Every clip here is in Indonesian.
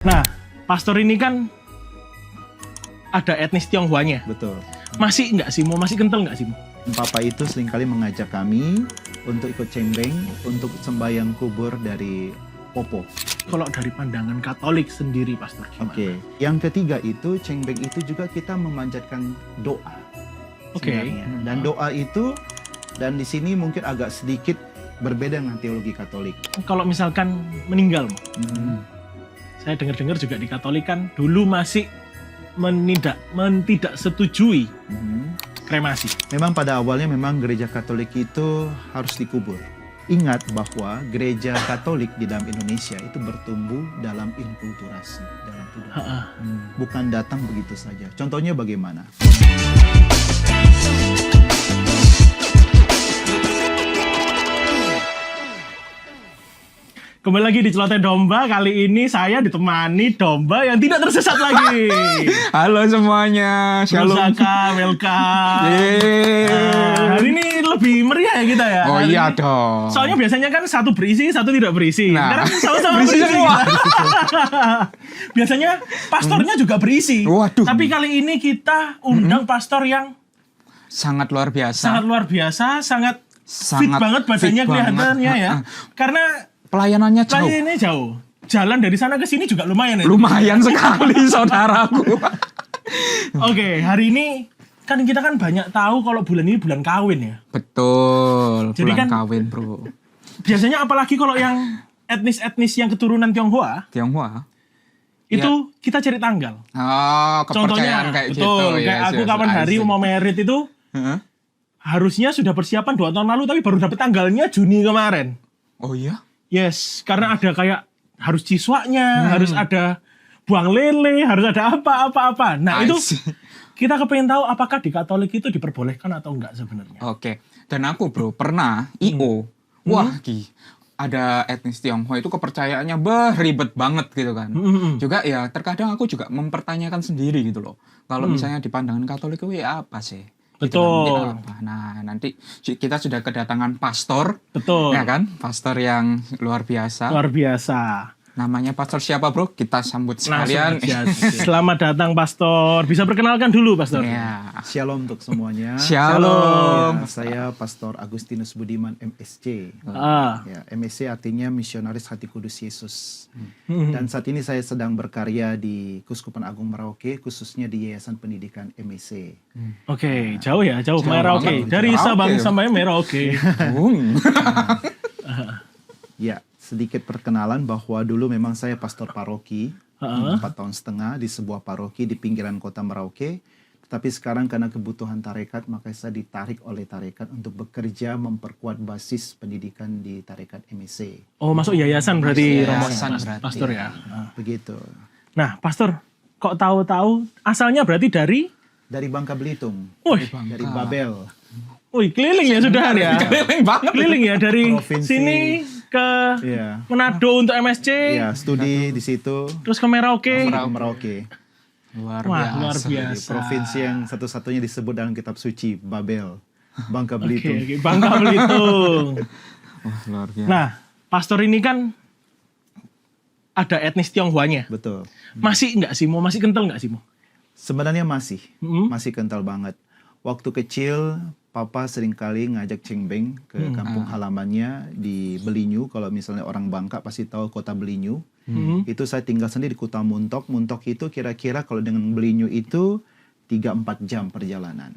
Nah, pastor ini kan ada etnis Tionghoanya. Betul. Masih nggak sih, masih kental nggak sih? Papa itu seringkali mengajak kami untuk ikut cengbeng, untuk sembahyang kubur dari Popo. Kalau dari pandangan Katolik sendiri, pastor gimana? Oke. Yang ketiga itu, cengbeng itu juga kita memanjatkan doa. Oke. Sebenarnya. Dan doa itu, dan di sini mungkin agak sedikit berbeda dengan teologi Katolik. Kalau misalkan meninggal, Hmm. saya dengar-dengar juga di Katolik kan dulu masih tidak setujui Hmm. kremasi. Memang pada awalnya memang gereja Katolik itu harus dikubur. Ingat bahwa gereja Katolik di dalam Indonesia itu bertumbuh dalam inkulturasi, dalam budaya. Ha-ha. Bukan datang begitu saja. Contohnya bagaimana? Kembali lagi di Celoteh Domba, kali ini saya ditemani domba yang tidak tersesat lagi. Halo semuanya, shalom. Saka, welcome. Yeay. Hari ini lebih meriah ya kita ya. Oh Hari iya ini- dong. Soalnya biasanya kan satu berisi, satu tidak berisi. Nah, Sekarang sama-sama berisi berisi. semua. Biasanya pastornya juga berisi. Waduh. Tapi kali ini kita undang pastor yang Sangat luar biasa. sangat luar biasa, sangat fit Sangat banget badannya fit kelihatannya banget. ya. Karena Pelayanannya jauh. ini jauh. Jalan dari sana ke sini juga lumayan ya. Lumayan sekali saudaraku. Oke, hari ini kan kita kan banyak tahu kalau bulan ini bulan kawin ya. Betul. Jadi Bulan kan- kawin bro. Biasanya apalagi kalau yang etnis-etnis yang keturunan Tionghoa Tionghoa. itu kita cari tanggal. Oh, Contohnya, kepercayaan kayak betul, gitu. kayak Yes, aku yes, kapan I hari see. mau merit itu Heeh. harusnya sudah persiapan 2 tahun lalu tapi baru dapet tanggalnya Juni kemarin. Oh iya? Yes, karena ada kayak harus siswanya, harus ada buang lele, harus ada apa. Nah I itu see. kita kepengen tahu apakah di Katolik itu diperbolehkan atau enggak sebenarnya. Oke. Dan aku bro pernah IO. Wah, ada etnis Tionghoa itu kepercayaannya ribet banget gitu kan. Juga ya terkadang aku juga mempertanyakan sendiri gitu loh. Kalau misalnya di pandangan Katolik itu ya apa sih? Gitu kan, Betul. ya apa. Nah, nanti kita sudah kedatangan pastor, Betul, ya kan? Pastor yang luar biasa. luar biasa. Namanya pastor siapa, Bro? Kita sambut sekalian. Langsung aja. Selamat datang Pastor. Bisa perkenalkan dulu Pastor. Ya. Shalom untuk semuanya. Shalom. Ya, saya Pastor Agustinus Budiman MSC. Ah, Ya, MSC artinya Misionaris Hati Kudus Yesus. Dan saat ini saya sedang berkarya di Kuskupan Agung Merauke, khususnya di Yayasan Pendidikan MSC. oke, jauh ya, jauh Jauh Merauke. banget. Dari Merauke Sabang loh. sampai Merauke. Bung. Ya, sedikit perkenalan bahwa dulu memang saya pastor paroki 4 tahun setengah di sebuah paroki di pinggiran kota Merauke. Tetapi sekarang karena kebutuhan tarekat, maka saya ditarik oleh tarekat untuk bekerja memperkuat basis pendidikan di tarekat MSC. Oh, masuk yayasan berarti Romo Yayasan berarti. Pastor ya. Begitu. Nah, Pastor, kok tahu-tahu asalnya berarti dari Dari Bangka Belitung, Wih, dari Babel. wih, keliling ya sudah ya. Keliling banget. Keliling ya dari Provinsi. sini ke Iya. Manado untuk MSC, Iya, studi di situ. terus ke Merauke. Merauke. Luar Wah, luar biasa. Di biasa. provinsi yang satu-satunya disebut dalam kitab suci, Babel. Bangka Oke, Belitung. oke, Bangka Belitung. Wah, luar biasa. Nah, Pastor ini kan ada etnis Tionghoanya. Betul. Masih enggak sih, masih kental enggak sih, Mo? Sebenarnya masih Hmm? kental banget. Waktu kecil, Papa seringkali ngajak cengbeng ke kampung halamannya di Belinyu. Kalau misalnya orang Bangka pasti tahu kota Belinyu. Itu saya tinggal sendiri di kota Muntok. Muntok itu kira-kira kalau dengan Belinyu itu 3-4 jam perjalanan.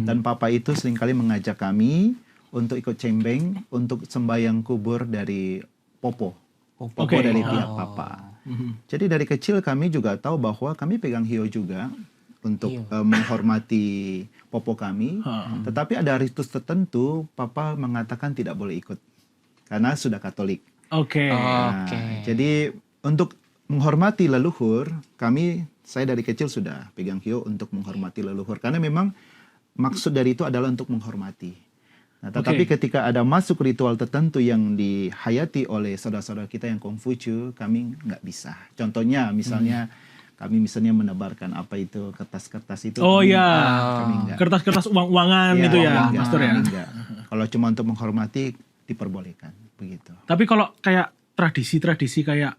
Dan Papa itu seringkali mengajak kami untuk ikut cengbeng untuk sembahyang kubur dari Popo. Popo Oke. dari pihak Papa. Jadi dari kecil kami juga tahu bahwa kami pegang hio juga untuk menghormati Popo kami. Tetapi ada ritus tertentu Papa mengatakan tidak boleh ikut karena sudah Katolik. Oke. Nah, jadi untuk menghormati leluhur, saya dari kecil sudah pegang hio untuk menghormati leluhur karena memang maksud dari itu adalah untuk menghormati. Nah, tetapi ketika ada masuk ritual tertentu yang dihayati oleh saudara-saudara kita yang Kongfucu, kami nggak bisa. Contohnya, misalnya kami menebarkan apa itu kertas-kertas itu. Oh kami- ya, kami nggak. kertas-kertas uang-uangan itu ya, uang-uangan, Pastor ya. kami nggak. Kalau cuma untuk menghormati diperbolehkan begitu. Tapi kalau kayak tradisi-tradisi kayak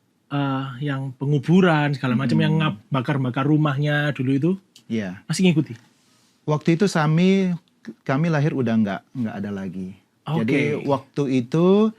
yang penguburan segala macam, yang bakar-bakar rumahnya dulu itu Ya. masih ngikuti. Waktu itu kami lahir udah nggak ada lagi. Oke. Jadi waktu itu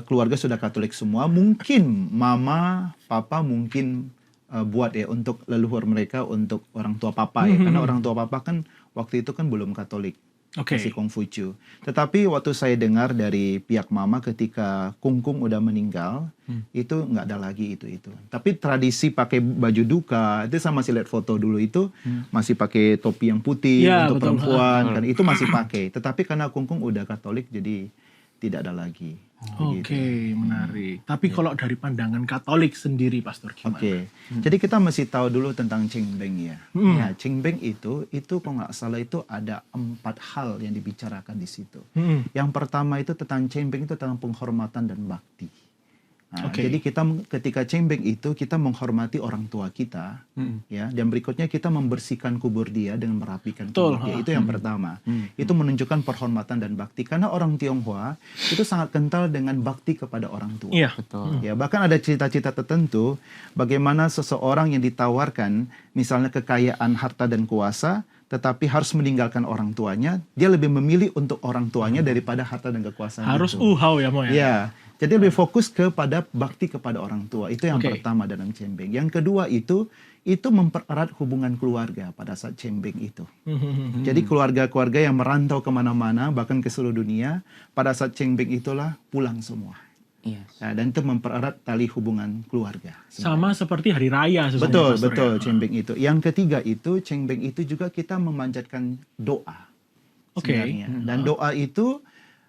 keluarga sudah Katolik semua. Mungkin mama, papa mungkin buat ya untuk leluhur mereka, untuk orang tua papa ya. Karena orang tua papa kan waktu itu kan belum Katolik. Oke. Masih Kongfucu. Tetapi waktu saya dengar dari pihak mama ketika Kungkung udah meninggal, itu nggak ada lagi itu. Tapi tradisi pakai baju duka, itu saya masih lihat foto dulu itu, masih pakai topi yang putih Ya, untuk betul. perempuan, kan itu masih pakai. Tetapi karena Kungkung udah Katolik, jadi tidak ada lagi. Oke, menarik. Tapi kalau dari pandangan Katolik sendiri, Pastor, gimana? Oke, jadi kita mesti tahu dulu tentang Cengbeng ya. Ya, Cengbeng itu kalau nggak salah itu ada 4 hal yang dibicarakan di situ. Yang pertama itu tentang Cengbeng itu tentang penghormatan dan bakti. Nah, Oke. Jadi kita ketika Cengbeng itu kita menghormati orang tua kita, ya. Dan berikutnya kita membersihkan kubur dia dengan merapikan Betul, kubur dia. Itu yang pertama. Itu menunjukkan penghormatan dan bakti karena orang Tionghoa itu sangat kental dengan bakti kepada orang tua. Iya. Betul. Ya, bahkan ada cita-cita tertentu bagaimana seseorang yang ditawarkan misalnya kekayaan, harta dan kuasa, tetapi harus meninggalkan orang tuanya, dia lebih memilih untuk orang tuanya daripada harta dan kekuasaan. Harus itu. uhau ya, Mo ya? Ya, jadi lebih fokus kepada bakti kepada orang tua. Itu yang Oke. pertama dalam Cengbeng. Yang kedua itu mempererat hubungan keluarga pada saat Cengbeng itu. Jadi keluarga-keluarga yang merantau kemana-mana, bahkan ke seluruh dunia, pada saat Cengbeng itulah pulang semua. Iya. Nah, dan itu mempererat tali hubungan keluarga. Sama seperti hari raya sesungguhnya, Betul, Pastor, betul, ya? Cengbeng itu. Yang ketiga itu, Cengbeng itu juga kita memanjatkan doa. Oke. Sebenarnya. Dan doa itu,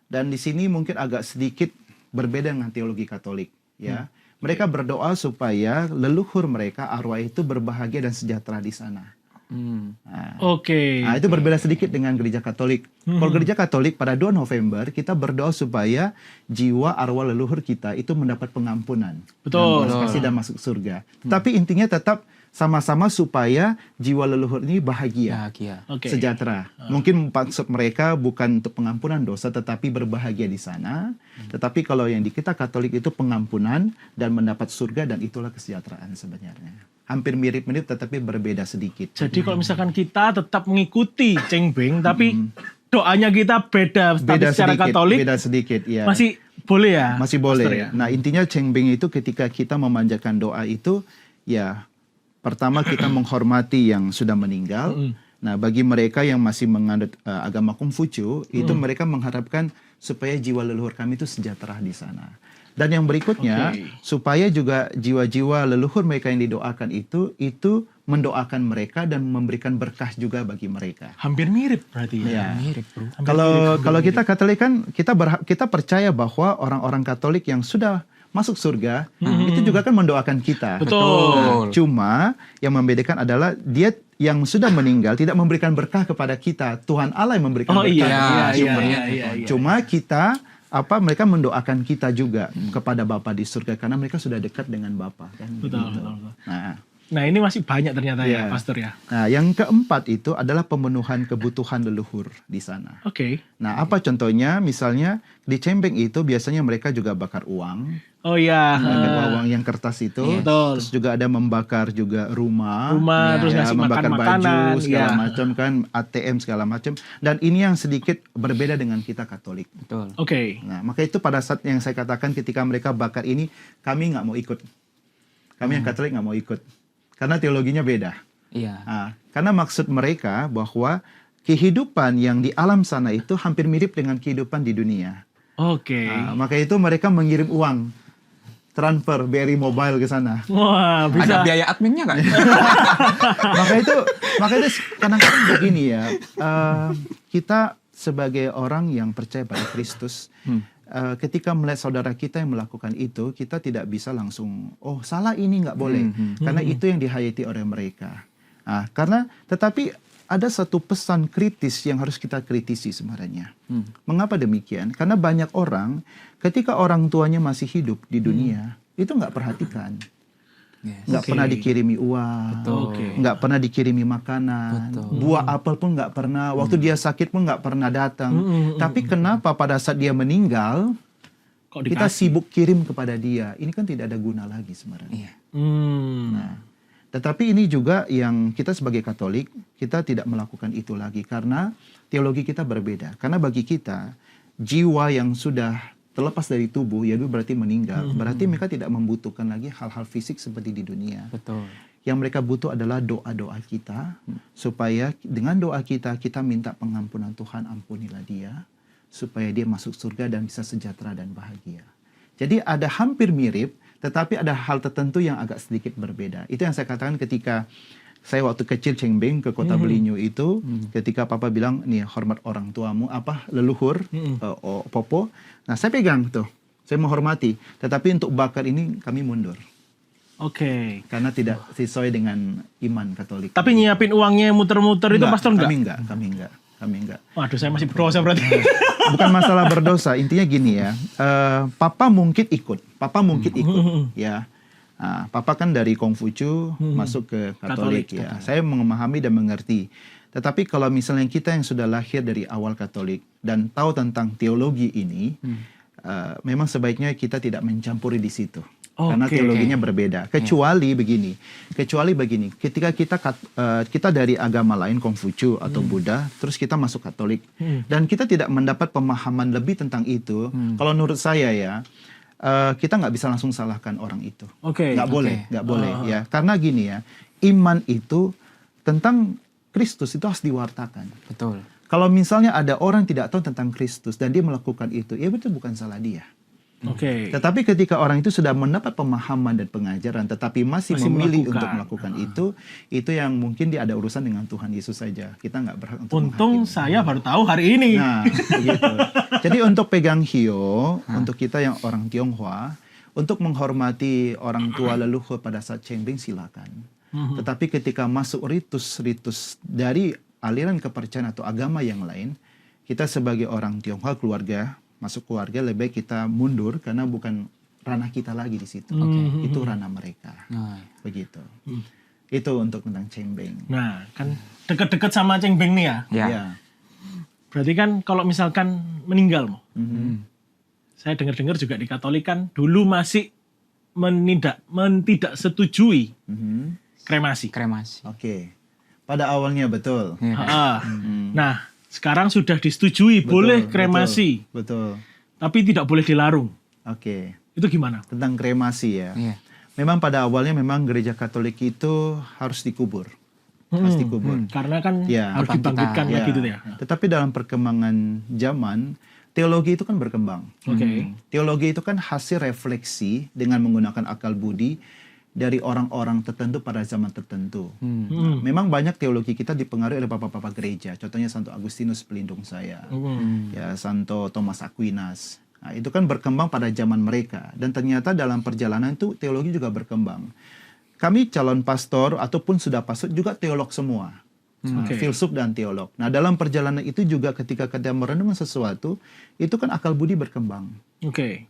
dan di sini mungkin agak sedikit berbeda dengan teologi Katolik. Ya, mereka berdoa supaya leluhur mereka, arwah itu berbahagia dan sejahtera di sana. Nah, Oke. Nah, itu berbeda sedikit dengan gereja Katolik. Kalau gereja Katolik pada 2 November kita berdoa supaya jiwa arwah leluhur kita itu mendapat pengampunan. Betul. Dan belas kasih dan masuk surga. Tapi intinya tetap sama-sama supaya jiwa leluhur ini bahagia. Bahagia. Oke. Sejahtera. Mungkin maksud mereka bukan untuk pengampunan dosa tetapi berbahagia di sana. Tetapi kalau yang di kita Katolik itu pengampunan dan mendapat surga, dan itulah kesejahteraan sebenarnya. Hampir mirip-mirip tetapi berbeda sedikit. Jadi kalau misalkan kita tetap mengikuti Cengbeng, tapi doanya kita beda, tapi secara Katolik Beda sedikit, ya. masih boleh ya? Masih Pastor, boleh. ya? Nah, intinya Cengbeng itu ketika kita memanjatkan doa itu, ya pertama kita menghormati yang sudah meninggal. Nah, bagi mereka yang masih menganut agama Kongfucu, itu mereka mengharapkan supaya jiwa leluhur kami itu sejahtera di sana. Dan yang berikutnya, Oke. supaya juga jiwa-jiwa leluhur mereka yang didoakan itu mendoakan mereka dan memberikan berkah juga bagi mereka. Hampir mirip berarti ya? Ya. Mirip, bro. Hampir Kalau kita Katolik kan kita percaya bahwa orang-orang Katolik yang sudah masuk surga itu juga kan mendoakan kita. Betul. Cuma yang membedakan adalah dia yang sudah meninggal tidak memberikan berkah kepada kita. Tuhan Allah yang memberikan Oh berkah. iya, sumbernya iya. Cuma kita mereka mendoakan kita juga kepada Bapa di surga karena mereka sudah dekat dengan Bapa kan. Betul, Gitu. betul. Nah, ini masih banyak ternyata ya, Iya. Pastor ya? Nah, yang keempat itu adalah pemenuhan kebutuhan leluhur di sana. Oke. Nah, apa contohnya? Misalnya di Cengbeng itu biasanya mereka juga bakar uang, Oh iya. bakar uang yang kertas itu. Betul. Terus juga ada membakar juga rumah, Terus ngasih makan membakar makanan, baju segala ya. macam kan, ATM segala macam. Dan ini yang sedikit berbeda dengan kita Katolik. Betul. Oke. Nah, maka itu pada saat yang saya katakan ketika mereka bakar ini, kami nggak mau ikut. Kami yang Katolik nggak mau ikut. Karena teologinya beda. Iya. Nah, karena maksud mereka bahwa kehidupan yang di alam sana itu hampir mirip dengan kehidupan di dunia. Oke. Nah, maka itu mereka mengirim uang, transfer BRI Mobile ke sana. Wah, Ada bisa. biaya adminnya nggak? maka itu kadang-kadang begini ya, kita sebagai orang yang percaya pada Kristus, ketika melihat saudara kita yang melakukan itu, kita tidak bisa langsung, oh salah ini nggak boleh, karena itu yang dihayati oleh mereka. Tetapi ada satu pesan kritis yang harus kita kritisi sebenarnya. Mengapa demikian? Karena banyak orang, ketika orang tuanya masih hidup di dunia, itu nggak perhatikan. Nggak Oke. pernah dikirimi uang, Oke. nggak pernah dikirimi makanan, buah apel pun nggak pernah, waktu dia sakit pun nggak pernah datang. Tapi kenapa pada saat dia meninggal, Kok kita dikasih? sibuk kirim kepada dia. Ini kan tidak ada guna lagi sebenarnya. Iya. Nah, tetapi ini juga yang kita sebagai Katolik, kita tidak melakukan itu lagi karena teologi kita berbeda. Karena bagi kita, jiwa yang sudah terlepas dari tubuh, yaitu berarti meninggal. Berarti mereka tidak membutuhkan lagi hal-hal fisik seperti di dunia. Betul. Yang mereka butuh adalah doa-doa kita, supaya dengan doa kita minta pengampunan Tuhan, ampunilah dia, supaya dia masuk surga dan bisa sejahtera dan bahagia. Jadi ada hampir mirip, tetapi ada hal tertentu yang agak sedikit berbeda. Itu yang saya katakan ketika saya waktu kecil Cengbeng ke kota Belinyu itu, ketika Papa bilang, nih hormat orang tuamu, leluhur, popo. Nah saya pegang tuh, saya menghormati. Tetapi untuk bakar ini kami mundur. Oke. Karena tidak sesuai dengan iman Katolik. Tapi nyiapin uangnya muter-muter itu pastor enggak? Kami enggak. Waduh, saya masih berdosa berarti. Bukan masalah berdosa, intinya gini ya. Papa mungkin ikut, ya. Nah, Papa kan dari Kongfucu masuk ke Katolik ya. Saya memahami dan mengerti. Tetapi kalau misalnya kita yang sudah lahir dari awal Katolik dan tahu tentang teologi ini, memang sebaiknya kita tidak mencampuri di situ. Karena teologinya berbeda. Kecuali begini, ketika kita dari agama lain Kongfucu atau Buddha, terus kita masuk Katolik dan kita tidak mendapat pemahaman lebih tentang itu. Kalau menurut saya ya, kita nggak bisa langsung salahkan orang itu. Nggak boleh ya. Karena gini ya, iman itu tentang Kristus itu harus diwartakan. Betul. Kalau misalnya ada orang tidak tahu tentang Kristus dan dia melakukan itu, ya itu bukan salah dia. Tetapi ketika orang itu sudah mendapat pemahaman dan pengajaran, tetapi masih memilih untuk melakukan itu yang mungkin dia ada urusan dengan Tuhan Yesus saja. Kita nggak berhak untuk Untung saya baru tahu hari ini. Nah, begitu. Jadi untuk pegang hio, untuk kita yang orang Tionghoa, untuk menghormati orang tua leluhur pada saat Cengbeng silakan. Tetapi ketika masuk ritus-ritus dari aliran kepercayaan atau agama yang lain, kita sebagai orang Tionghoa masuk keluarga lebih baik kita mundur karena bukan ranah kita lagi di situ. Itu ranah mereka. Begitu. Itu untuk tentang Cengbeng. Nah, kan deket-deket sama Cengbeng nih ya. Ya. Berarti kan kalau misalkan meninggal, saya dengar-dengar juga di Katolik kan dulu masih tidak setujui kremasi. Oke. Pada awalnya betul. Nah, sekarang sudah disetujui boleh kremasi. Betul. Tapi tidak boleh dilarung. Oke. Itu gimana? Tentang kremasi ya. Iya. Memang pada awalnya memang gereja Katolik itu harus dikubur. Harus dikubur. Karena kan Ya. harus dibangkitkan Ya. gitu ya. Tetapi dalam perkembangan zaman, teologi itu kan berkembang. Teologi itu kan hasil refleksi dengan menggunakan akal budi dari orang-orang tertentu pada zaman tertentu. Memang banyak teologi kita dipengaruhi oleh papa-papa gereja. Contohnya Santo Agustinus pelindung saya, ya Santo Thomas Aquinas. Nah, itu kan berkembang pada zaman mereka. Dan ternyata dalam perjalanan itu teologi juga berkembang. Kami calon pastor ataupun sudah pastor juga teolog semua. Filsuf dan teolog. Nah dalam perjalanan itu juga ketika kita merenungkan sesuatu, itu kan akal budi berkembang.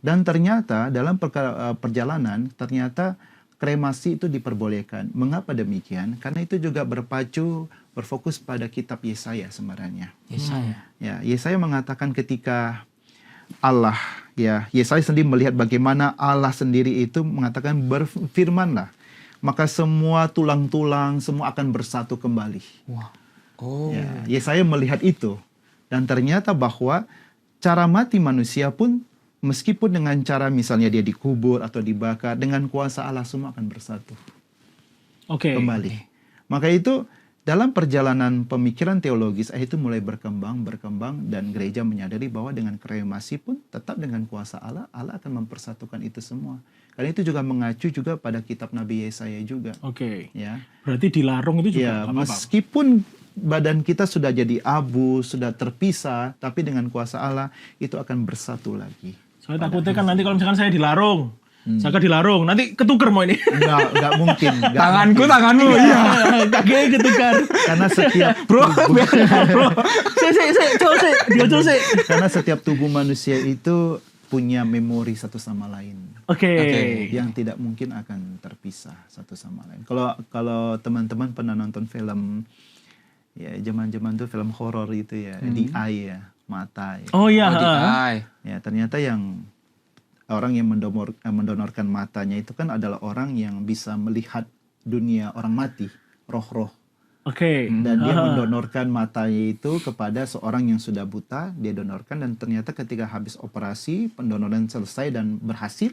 Dan ternyata dalam perjalanan, ternyata kremasi itu diperbolehkan. Mengapa demikian? Karena itu juga berfokus pada kitab Yesaya sebenarnya. Ya, Yesaya mengatakan ketika Allah, ya Yesaya sendiri melihat bagaimana Allah sendiri itu mengatakan berfirmanlah, maka semua tulang-tulang semua akan bersatu kembali. Ya, Yesaya melihat itu dan ternyata bahwa cara mati manusia pun meskipun dengan cara misalnya dia dikubur atau dibakar, dengan kuasa Allah semua akan bersatu kembali. Maka itu dalam perjalanan pemikiran teologis itu mulai berkembang dan gereja menyadari bahwa dengan kremasi pun tetap dengan kuasa Allah, Allah akan mempersatukan itu semua. Karena itu juga mengacu juga pada kitab Nabi Yesaya juga. Ya. Berarti dilarung itu juga ya, meskipun badan kita sudah jadi abu, sudah terpisah, tapi dengan kuasa Allah itu akan bersatu lagi. Saya takutnya kan nanti kalau misalkan saya dilarung, saya dilarung, nanti ketukar mau ini. Enggak mungkin. Tanganmu, iya. Kakinya ketukar. Karena setiap bro. Saya. Karena setiap tubuh manusia itu punya memori satu sama lain. Yang tidak mungkin akan terpisah satu sama lain. Kalau teman-teman pernah nonton film, ya zaman-zaman tuh film horor itu ya, The Eye ya. Mata ya. Oh iya. Oh, ya ternyata yang orang yang mendonorkan matanya itu kan adalah orang yang bisa melihat dunia orang mati, roh-roh. Oke. Dan dia mendonorkan matanya itu kepada seorang yang sudah buta, dia donorkan dan ternyata ketika habis operasi, pendonoran selesai dan berhasil,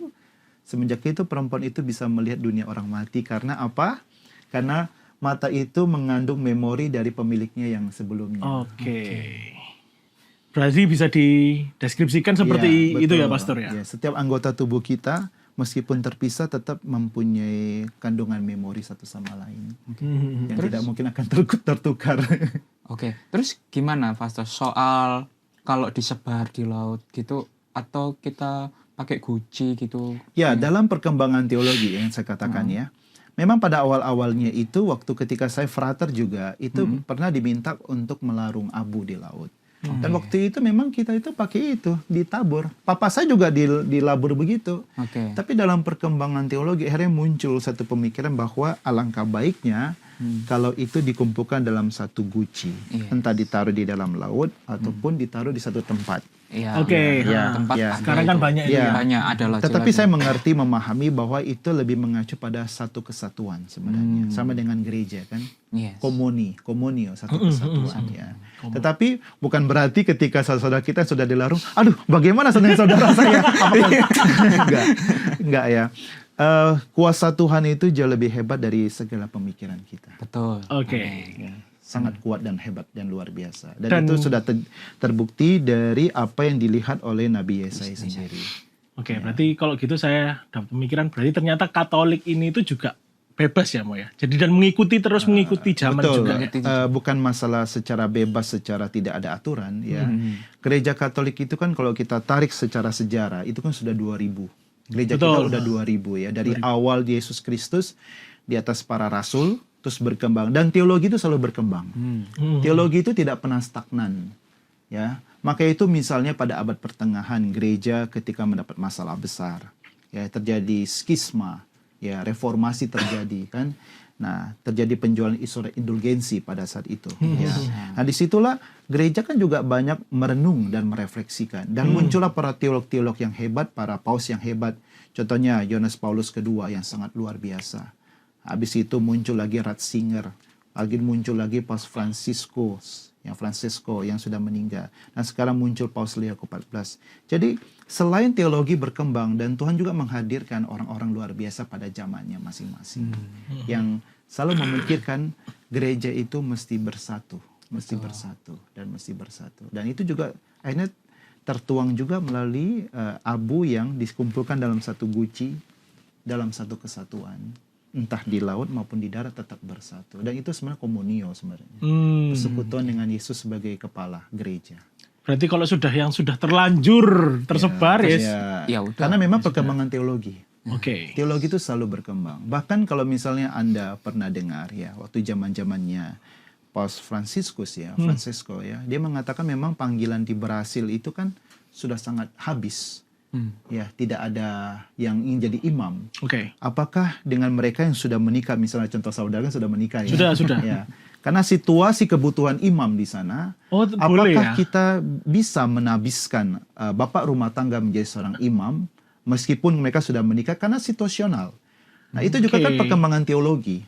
semenjak itu perempuan itu bisa melihat dunia orang mati. Karena apa? Karena mata itu mengandung memori dari pemiliknya yang sebelumnya. Oke. Berarti bisa dideskripsikan seperti itu ya, betul. Pastor ya? Setiap anggota tubuh kita meskipun terpisah tetap mempunyai kandungan memori satu sama lain yang tidak mungkin akan tertukar. Oke, terus gimana Pastor soal kalau disebar di laut gitu atau kita pakai guci gitu? Ya, dalam perkembangan teologi yang saya katakan ya, memang pada awal-awalnya itu waktu ketika saya frater juga itu pernah diminta untuk melarung abu di laut. Dan waktu itu memang kita itu pakai itu, ditabur. Papa saya juga dilabur begitu. Tapi dalam perkembangan teologi akhirnya muncul satu pemikiran bahwa alangkah baiknya kalau itu dikumpulkan dalam satu guci. Entah ditaruh di dalam laut ataupun ditaruh di satu tempat. Oke. Tempat Sekarang kan banyak itu ya. Banyak adalah. Tetapi saya mengerti, memahami bahwa itu lebih mengacu pada satu kesatuan sebenarnya. Sama dengan gereja kan. Komunio, satu kesatuan ya. Tetapi bukan berarti ketika saudara kita sudah dilarung, aduh bagaimana saudara saya? Enggak ya. Kuasa Tuhan itu jauh lebih hebat dari segala pemikiran kita. Betul. Oke. Sangat kuat dan hebat dan luar biasa. Dan itu sudah terbukti dari apa yang dilihat oleh Nabi Yesaya sendiri. Oke, berarti kalau gitu saya dapat pemikiran berarti ternyata Katolik ini itu juga bebas ya Mo ya. Jadi dan terus mengikuti zaman juga ya. Bukan masalah secara bebas, secara tidak ada aturan ya. Gereja Katolik itu kan kalau kita tarik secara sejarah itu kan sudah 2000. Gereja kita udah 2000 ya. Dari awal Yesus Kristus di atas para rasul terus berkembang dan teologi itu selalu berkembang. Teologi itu tidak pernah stagnan. Ya. Maka itu misalnya pada abad pertengahan gereja ketika mendapat masalah besar, ya terjadi skisma, ya reformasi terjadi kan. Nah, terjadi penjualan indulgensi pada saat itu. Ya. Nah, disitulah gereja kan juga banyak merenung dan merefleksikan. Dan muncullah para teolog-teolog yang hebat, para paus yang hebat. Contohnya Yohanes Paulus II yang sangat luar biasa. Habis itu muncul lagi Ratzinger. Lagi muncul lagi Paus Francisco yang sudah meninggal. Dan sekarang muncul Paus Leo ke-14. Jadi selain teologi berkembang dan Tuhan juga menghadirkan orang-orang luar biasa pada zamannya masing-masing. Yang selalu memikirkan gereja itu mesti bersatu. Mesti bersatu. Dan itu juga akhirnya tertuang juga melalui abu yang dikumpulkan dalam satu guci, dalam satu kesatuan. Entah di laut maupun di darat tetap bersatu. Dan itu sebenarnya komunio sebenarnya. Persekutuan dengan Yesus sebagai kepala gereja. Berarti kalau sudah terlanjur tersebar ya udah. Karena memang perkembangan teologi. Teologi itu selalu berkembang. Bahkan kalau misalnya Anda pernah dengar ya waktu zaman-zamannya Paus Franciscus ya, dia mengatakan memang panggilan di Brasil itu kan sudah sangat habis. Ya, tidak ada yang ingin jadi imam. Apakah dengan mereka yang sudah menikah, misalnya contoh saudara kan sudah menikah ya? Sudah. Ya. Karena situasi kebutuhan imam di sana, apakah kita bisa menabiskan bapak rumah tangga menjadi seorang imam meskipun mereka sudah menikah karena situasional. Nah, itu juga kan perkembangan teologi.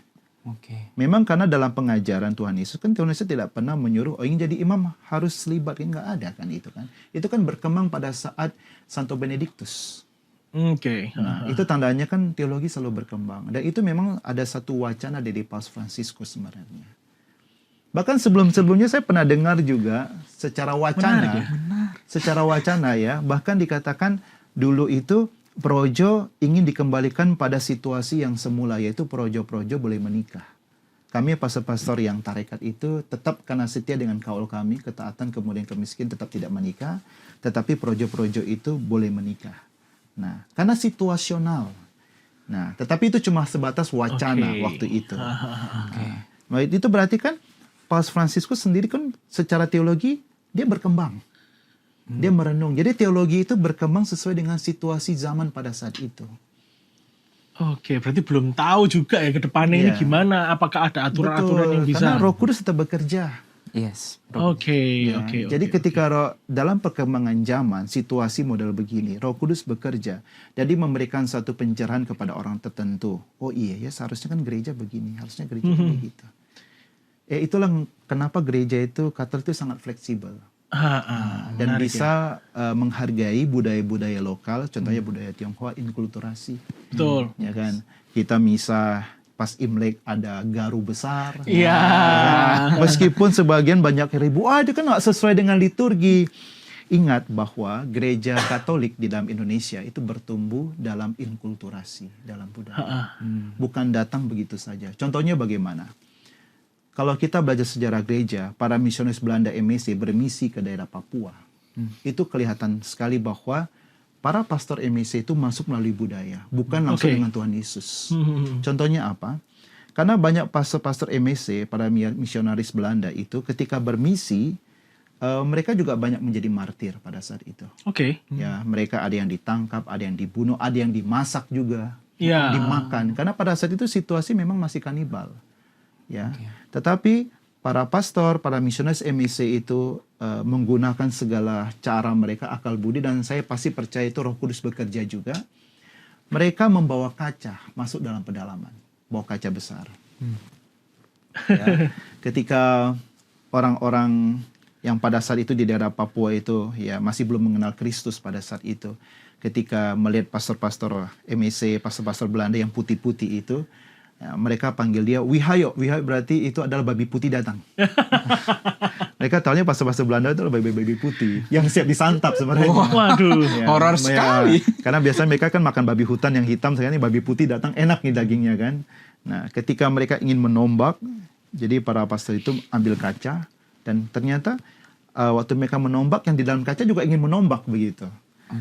Memang karena dalam pengajaran Tuhan Yesus kan Tuhan Yesus tidak pernah menyuruh ingin jadi imam harus selibat, nggak ada kan itu kan. Itu kan berkembang pada saat Santo Benedictus. Nah, itu tandanya kan teologi selalu berkembang. Dan itu memang ada satu wacana dari Paus Franciscus sebenarnya. Bahkan sebelum-sebelumnya saya pernah dengar juga secara wacana. Secara wacana ya, bahkan dikatakan dulu itu projo ingin dikembalikan pada situasi yang semula, yaitu projo-projo boleh menikah. Kami pastor-pastor yang tarekat itu tetap karena setia dengan kaul kami, ketaatan kemudian kemiskin tetap tidak menikah, tetapi projo-projo itu boleh menikah. Nah, karena situasional. Nah, tetapi itu cuma sebatas wacana waktu itu. Nah, itu berarti kan Paus Franciscus sendiri kan secara teologi dia berkembang. Dia merenung. Jadi teologi itu berkembang sesuai dengan situasi zaman pada saat itu. Berarti belum tahu juga ya ke depannya ini gimana. Apakah ada aturan-aturan yang bisa. Karena Roh Kudus tetap bekerja. Yes. Oke, Ya, oke. jadi oke, ketika dalam perkembangan zaman, situasi model begini, Roh Kudus bekerja. Jadi memberikan satu pencerahan kepada orang tertentu. Oh iya ya, seharusnya kan gereja begini, harusnya gereja begitu. Itulah kenapa gereja itu Katolik itu sangat fleksibel. Dan menarik bisa menghargai budaya-budaya lokal, contohnya budaya Tionghoa, inkulturasi. Betul. Ya kan, kita bisa pas Imlek ada garu besar. Iya. Meskipun sebagian banyak ribu, itu kan nggak sesuai dengan liturgi. Ingat bahwa gereja Katolik di dalam Indonesia itu bertumbuh dalam inkulturasi, dalam budaya. Bukan datang begitu saja. Contohnya bagaimana? Kalau kita belajar sejarah gereja, para misionaris Belanda MSC bermisi ke daerah Papua. Itu kelihatan sekali bahwa para pastor MSC itu masuk melalui budaya, bukan langsung dengan Tuhan Yesus. Contohnya apa? Karena banyak pastor-pastor MSC, para misionaris Belanda itu ketika bermisi, mereka juga banyak menjadi martir pada saat itu. Oke. Ya, mereka ada yang ditangkap, ada yang dibunuh, ada yang dimasak juga, Ya. dimakan. Karena pada saat itu situasi memang masih kanibal. Ya, tetapi para pastor, para misionaris MSC itu menggunakan segala cara mereka, akal budi, dan saya pasti percaya itu Roh Kudus bekerja juga. Mereka membawa kaca masuk dalam pedalaman, bawa kaca besar. Ya, ketika orang-orang yang pada saat itu di daerah Papua itu ya masih belum mengenal Kristus pada saat itu, ketika melihat pastor-pastor MSC, pastor-pastor Belanda yang putih-putih itu, ya, mereka panggil dia Wihayo. Wihayo berarti itu adalah babi putih datang. Mereka tahunya pastor-pastor Belanda itu adalah babi putih yang siap disantap sebenarnya. Waduh. Ya, Horor sekali. Karena biasanya mereka kan makan babi hutan yang hitam, sekarang ini babi putih datang, enak nih dagingnya kan. Nah, ketika mereka ingin menombak, jadi para pastor itu ambil kaca, dan ternyata waktu mereka menombak, yang di dalam kaca juga ingin menombak begitu.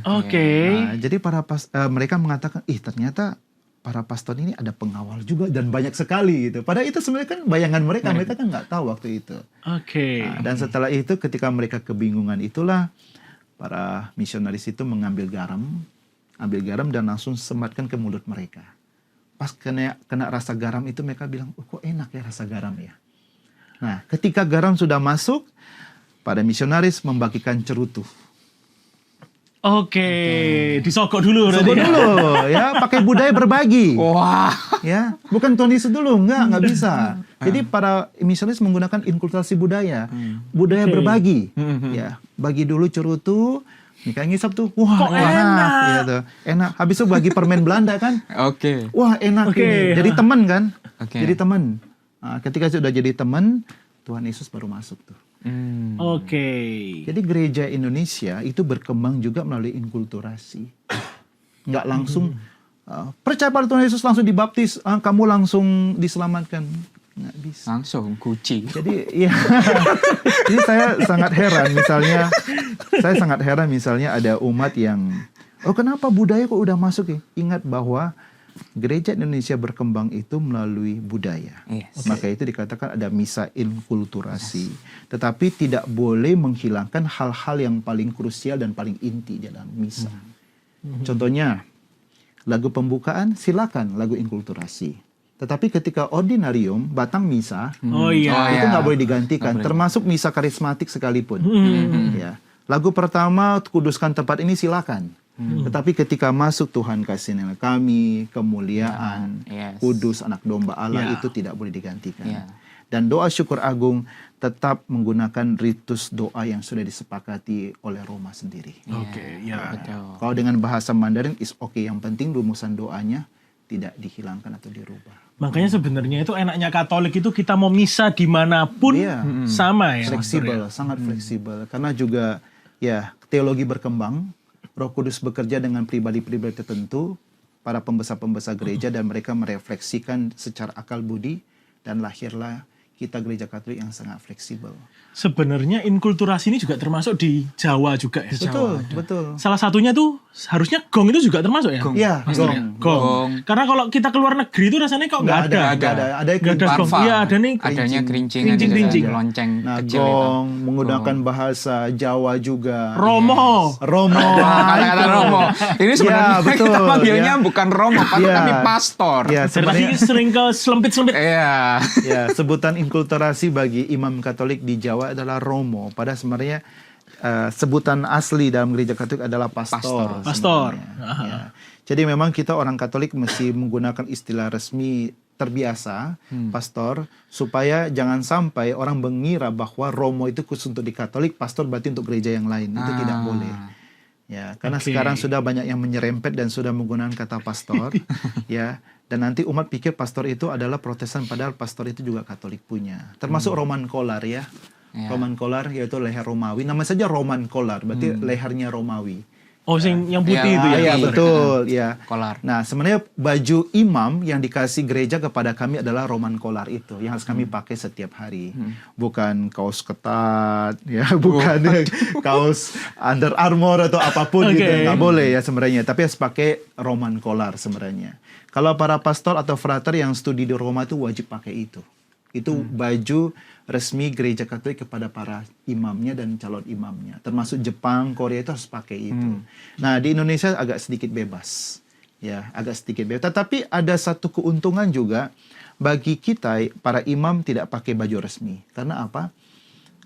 Oke. Nah, jadi mereka mengatakan, ternyata para pastor ini ada pengawal juga dan banyak sekali gitu. Padahal itu sebenarnya kan bayangan mereka kan nggak tahu waktu itu. Oke. Nah, dan setelah itu ketika mereka kebingungan itulah para misionaris itu ambil garam dan langsung sematkan ke mulut mereka. Pas kena rasa garam itu mereka bilang, kok enak ya rasa garam ya. Nah, ketika garam sudah masuk, para misionaris membagikan cerutu. Oke, disogok dulu berarti. Sogok dulu ya, pakai budaya berbagi. Wah. Ya, bukan Tuhan Yesus dulu, nggak bisa. Jadi para misionaris menggunakan inkulturasi budaya, budaya berbagi. Ya, bagi dulu cerutu, nikah ngisap tuh, wah kok enak. Ya, tuh. Enak. Habis itu bagi permen Belanda kan, Oke. wah enak ini. Jadi teman kan, Oke. jadi teman. Nah, ketika sudah jadi teman, Tuhan Yesus baru masuk tuh. Oke. Jadi gereja Indonesia itu berkembang juga melalui inkulturasi. Nggak langsung percaya pada Tuhan Yesus langsung dibaptis, kamu langsung diselamatkan. Nggak bisa. Langsung kucing. Jadi ya, jadi saya sangat heran misalnya ada umat yang, kenapa budaya kok udah masuk ya? Ingat bahwa gereja Indonesia berkembang itu melalui budaya. Yes. Maka itu dikatakan ada misa inkulturasi. Tetapi tidak boleh menghilangkan hal-hal yang paling krusial dan paling inti dalam misa. Contohnya, lagu pembukaan silakan lagu inkulturasi. Tetapi ketika ordinarium, batang misa, itu nggak boleh digantikan. Termasuk misa karismatik sekalipun. Ya. Lagu pertama, kuduskan tempat ini silakan. Tetapi ketika masuk Tuhan kasihanilah kami, kemuliaan, kudus anak domba Allah itu tidak boleh digantikan. Dan doa syukur agung tetap menggunakan ritus doa yang sudah disepakati oleh Roma sendiri. Oke, ya. Betul. Kalau dengan bahasa Mandarin is oke, yang penting rumusan doanya tidak dihilangkan atau dirubah. Makanya sebenarnya itu enaknya Katolik itu kita mau misa dimanapun sama ya. Fleksibel, sangat fleksibel. Karena juga ya teologi berkembang, Roh Kudus bekerja dengan pribadi-pribadi tertentu, para pembesar-pembesar gereja, dan mereka merefleksikan secara akal budi, dan lahirlah kita gereja Katolik yang sangat fleksibel. Sebenarnya inkulturasi ini juga termasuk di Jawa juga ya. Betul. Salah satunya tuh harusnya gong itu juga termasuk ya. Iya, Gong. Karena kalau kita keluar negeri itu rasanya kok nggak ada. Ada gong. Iya, ada nih. Adanya kerincing, Kerincing. lonceng Nah, kecil gong menggunakan bahasa Jawa juga. Romo. Kata-kata Romo. Ini sebenarnya betul, kita panggilnya bukan Romo, Iya. tapi pastor. Ya, Dari tadi sebenarnya sering ke selempit-selempit. Iya. ya sebutan inkulturasi bagi imam Katolik di Jawa adalah romo. Pada sebenarnya sebutan asli dalam gereja Katolik adalah pastor. Pastor. sebenarnya. Ya. Jadi memang kita orang Katolik mesti menggunakan istilah resmi terbiasa, pastor, supaya jangan sampai orang mengira bahwa romo itu khusus untuk di Katolik, pastor berarti untuk gereja yang lain. Itu tidak boleh. Ya, karena sekarang sudah banyak yang menyerempet dan sudah menggunakan kata pastor, ya. Dan nanti umat pikir pastor itu adalah Protestan, padahal pastor itu juga Katolik punya. Termasuk Roman Kolar ya. Roman Kolar yaitu leher Romawi. Nama saja Roman Kolar, berarti lehernya Romawi. Oh, yang putih itu ya? Iya, pastor? betul, ya. Kolar. Nah, sebenarnya baju imam yang dikasih gereja kepada kami adalah Roman Kolar itu, yang harus kami pakai setiap hari. Bukan kaos ketat, ya, bukan kaos Under Armour atau apapun gitu, nggak boleh ya sebenarnya. Tapi harus pakai Roman Kolar sebenarnya. Kalau para pastor atau frater yang studi di Roma itu wajib pakai itu. Itu baju resmi gereja Katolik kepada para imamnya dan calon imamnya. Termasuk Jepang, Korea itu harus pakai itu. Nah, di Indonesia agak sedikit bebas. Ya, agak sedikit bebas. Tetapi ada satu keuntungan juga bagi kita, para imam tidak pakai baju resmi. Karena apa?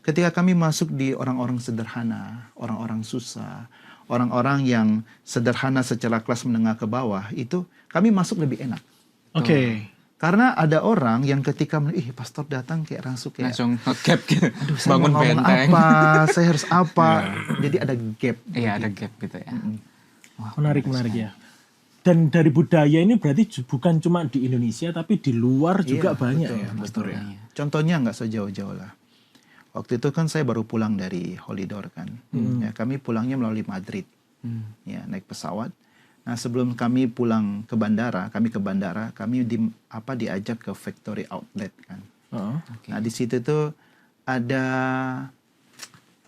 Ketika kami masuk di orang-orang sederhana, orang-orang susah, orang-orang yang sederhana secara kelas menengah ke bawah, itu kami masuk lebih enak. Oke. Karena ada orang yang ketika pastor datang kayak langsung Langsung gap gitu. aduh, saya Bangun mau ngomong benteng. apa, saya harus apa. Jadi ada gap. Iya, ada gap gitu ya. Wah, Menarik ya. Dan dari budaya ini berarti bukan cuma di Indonesia, tapi di luar juga banyak betul, ya, pastor ya. Contohnya nggak sejauh-jauh lah. Waktu itu kan saya baru pulang dari Holidor kan. Ya, kami pulangnya melalui Madrid. Ya, naik pesawat. Nah, sebelum kami pulang ke bandara, kami diajak ke factory outlet kan. Nah, di situ tuh ada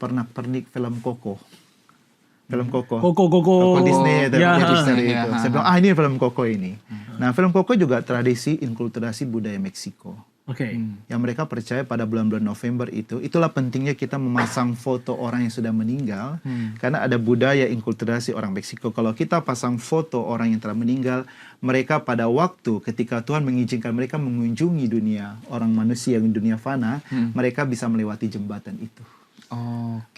pernak-pernik film Coco. Film Coco. Coco Disney itu. Ya. Disney itu. Saya bilang, ini film Coco ini. Nah, film Coco juga tradisi inkulturasi budaya Meksiko. Oke. Yang mereka percaya pada bulan-bulan November itulah pentingnya kita memasang foto orang yang sudah meninggal, karena ada budaya inkulturasi orang Meksiko. Kalau kita pasang foto orang yang telah meninggal, mereka pada waktu ketika Tuhan mengizinkan mereka mengunjungi dunia orang manusia yang dunia fana, mereka bisa melewati jembatan itu.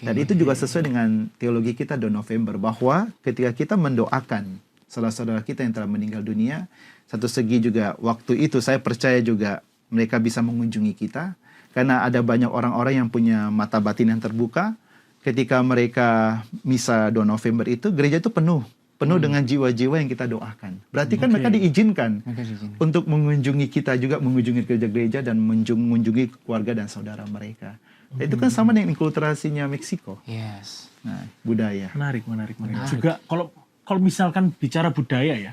Dan itu juga sesuai dengan teologi kita di November, bahwa ketika kita mendoakan saudara-saudara kita yang telah meninggal dunia, satu segi juga waktu itu saya percaya juga mereka bisa mengunjungi kita, karena ada banyak orang-orang yang punya mata batin yang terbuka. Ketika mereka misa 2 November itu, gereja itu penuh dengan jiwa-jiwa yang kita doakan. Berarti kan mereka diizinkan untuk mengunjungi kita juga, mengunjungi gereja-gereja dan mengunjungi keluarga dan saudara mereka. Itu kan sama dengan inkulturasinya Meksiko. Yes. Nah, budaya. Menarik. Juga kalau misalkan bicara budaya ya,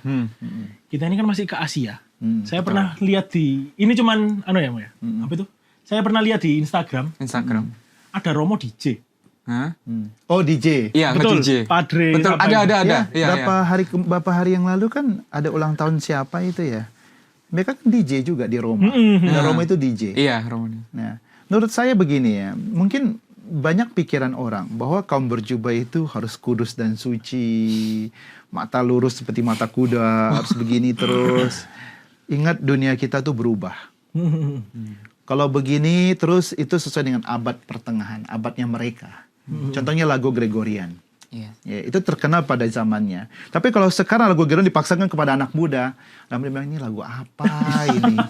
kita ini kan masih ke Asia. Saya pernah lihat ini cuman apa itu? Saya pernah lihat di Instagram. Ada Romo DJ. Hah? Oh, DJ. Iya, Betul, DJ. Padre. Betul, ada. Ya, beberapa hari yang lalu kan ada ulang tahun siapa itu ya? Mereka kan DJ juga di Roma. Nah, Roma itu DJ. Iya, Roma. Nah, menurut saya begini ya, mungkin banyak pikiran orang bahwa kaum berjubah itu harus kudus dan suci, mata lurus seperti mata kuda, harus begini terus. Ingat, dunia kita tuh berubah. Kalau begini terus, itu sesuai dengan abad pertengahan, abadnya mereka. Contohnya lagu Gregorian. Yes. Ya, itu terkenal pada zamannya. Tapi kalau sekarang lagu Gregorian dipaksakan kepada anak muda, mereka bilang, ini lagu apa ini?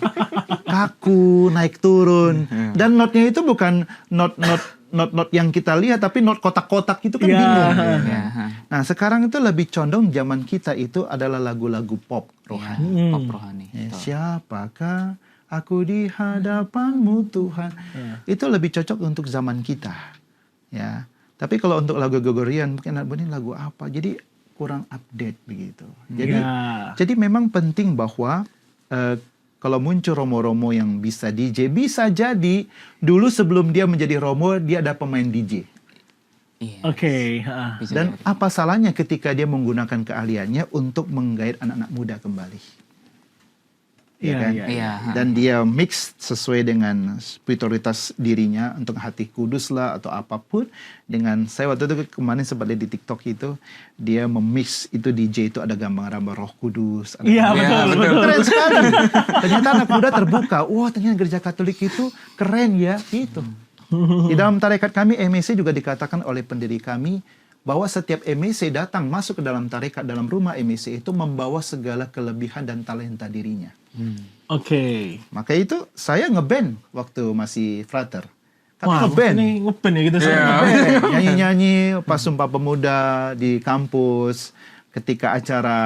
Kaku, naik turun. Dan notnya itu bukan not yang kita lihat, tapi not kotak-kotak itu kan bingung. Nah, sekarang itu lebih condong zaman kita itu adalah lagu-lagu pop rohani. Pop rohani. Ya, siapakah aku di hadapanmu Tuhan? Itu lebih cocok untuk zaman kita. Ya. Tapi kalau untuk lagu Gregorian, mungkin ini lagu apa? Jadi kurang update begitu. Jadi memang penting bahwa kalau muncul romo-romo yang bisa DJ, bisa jadi dulu sebelum dia menjadi romo, dia ada pemain DJ. Iya. Oke. Dan apa salahnya ketika dia menggunakan keahliannya untuk menggait anak-anak muda kembali? ya kan? Iya. Dan dia mix sesuai dengan spiritualitas dirinya untuk hati kudus lah atau apapun. Dengan saya waktu itu kemarin sempat lihat di TikTok itu dia memix itu DJ itu ada gambar-gambar Roh Kudus. Ada Iya, gambar- betul. Keren sekali. Ternyata anak muda terbuka. Wah, ternyata gereja Katolik itu keren ya, gitu. Di dalam tarekat kami MSC juga dikatakan oleh pendiri kami bahwa setiap MSC datang masuk ke dalam tarekat, dalam rumah MSC itu membawa segala kelebihan dan talenta dirinya. Oke. Maka itu saya ngeband waktu masih frater. Kami Wah, ngeband. ini ngeband ya gitu. Ngeband. Nyanyi-nyanyi pas Sumpah Pemuda di kampus. Ketika acara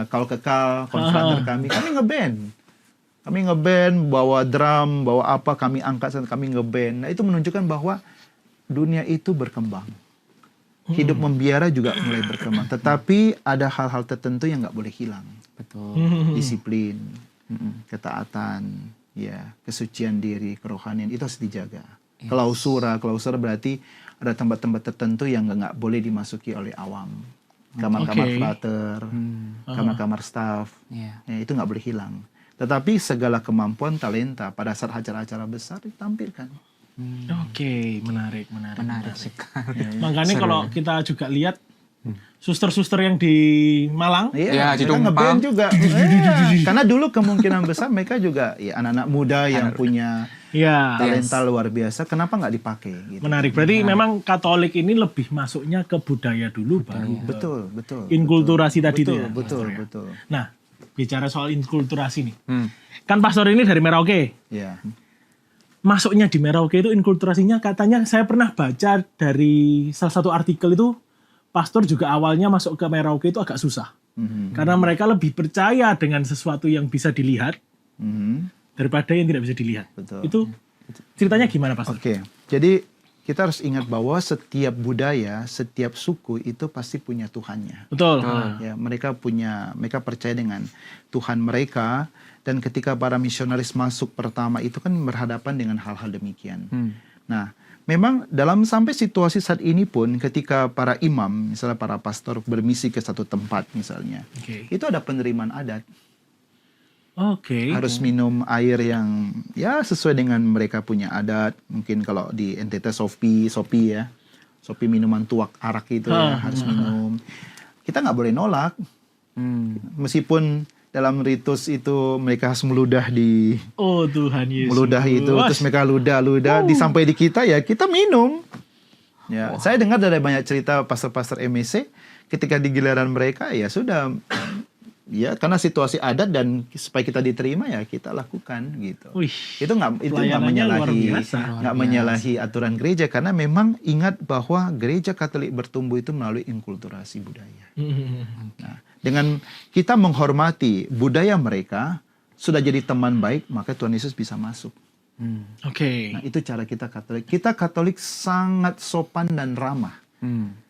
Kau Kekal, konfrater kami ngeband. Kami ngeband, bawa drum, bawa apa, kami angkat, kami ngeband. Nah itu menunjukkan bahwa dunia itu berkembang. Hidup membiara juga mulai berkembang. Tetapi ada hal-hal tertentu yang nggak boleh hilang. Betul. Disiplin, ketaatan, ya, kesucian diri, kerohanian itu harus dijaga. Yes. Klausura berarti ada tempat-tempat tertentu yang nggak boleh dimasuki oleh awam. Kamar-kamar frater, kamar-kamar staff, Iya. ya, itu nggak boleh hilang. Tetapi segala kemampuan, talenta pada saat acara-acara besar ditampilkan. Oke, menarik. Menarik sekali. Makanya Seru. kalau kita juga lihat suster-suster yang di Malang, Iya, di mereka Tumpang. ngeband juga. Iya. Karena dulu kemungkinan besar mereka juga ya anak-anak muda yang punya ya talenta luar biasa. Kenapa nggak dipakai? Gitu. menarik. Berarti memang Katolik ini lebih masuknya ke budaya dulu baru ke Betul. inkulturasi tadi itu ya. Betul. Nah, bicara soal inkulturasi nih. Kan pastor ini dari Merauke. Ya. Masuknya di Merauke itu inkulturasinya katanya saya pernah baca dari salah satu artikel itu pastor juga awalnya masuk ke Merauke itu agak susah. Karena mereka lebih percaya dengan sesuatu yang bisa dilihat daripada yang tidak bisa dilihat. Betul. Itu ceritanya gimana pastor? Oke. Jadi kita harus ingat bahwa setiap budaya, setiap suku itu pasti punya Tuhannya. Betul. Ya, mereka percaya dengan Tuhan mereka. Dan ketika para misionaris masuk pertama itu kan berhadapan dengan hal-hal demikian. Nah, memang dalam sampai situasi saat ini pun ketika para imam, misalnya para pastor bermisi ke satu tempat misalnya, itu ada penerimaan adat. Oke. Harus minum air yang ya sesuai dengan mereka punya adat. Mungkin kalau di NTT Sopi ya. Sopi minuman tuak arak itu ya, harus minum. Kita nggak boleh nolak. Meskipun dalam ritus itu mereka harus meludah di Oh Tuhan Yesus. meludah itu, terus mereka ludah disampai di kita ya kita minum. Ya, saya dengar dari banyak cerita pastor-pastor MSC ketika di giliran mereka ya sudah ya karena situasi adat dan supaya kita diterima ya kita lakukan gitu. Wih, Itu nggak pelayanannya luar menyalahi biasa. nggak menyalahi aturan gereja karena memang ingat bahwa gereja Katolik bertumbuh itu melalui inkulturasi budaya. Nah, dengan kita menghormati budaya mereka, sudah jadi teman baik, maka Tuhan Yesus bisa masuk. Oke. Nah, itu cara kita Katolik. Kita Katolik sangat sopan dan ramah.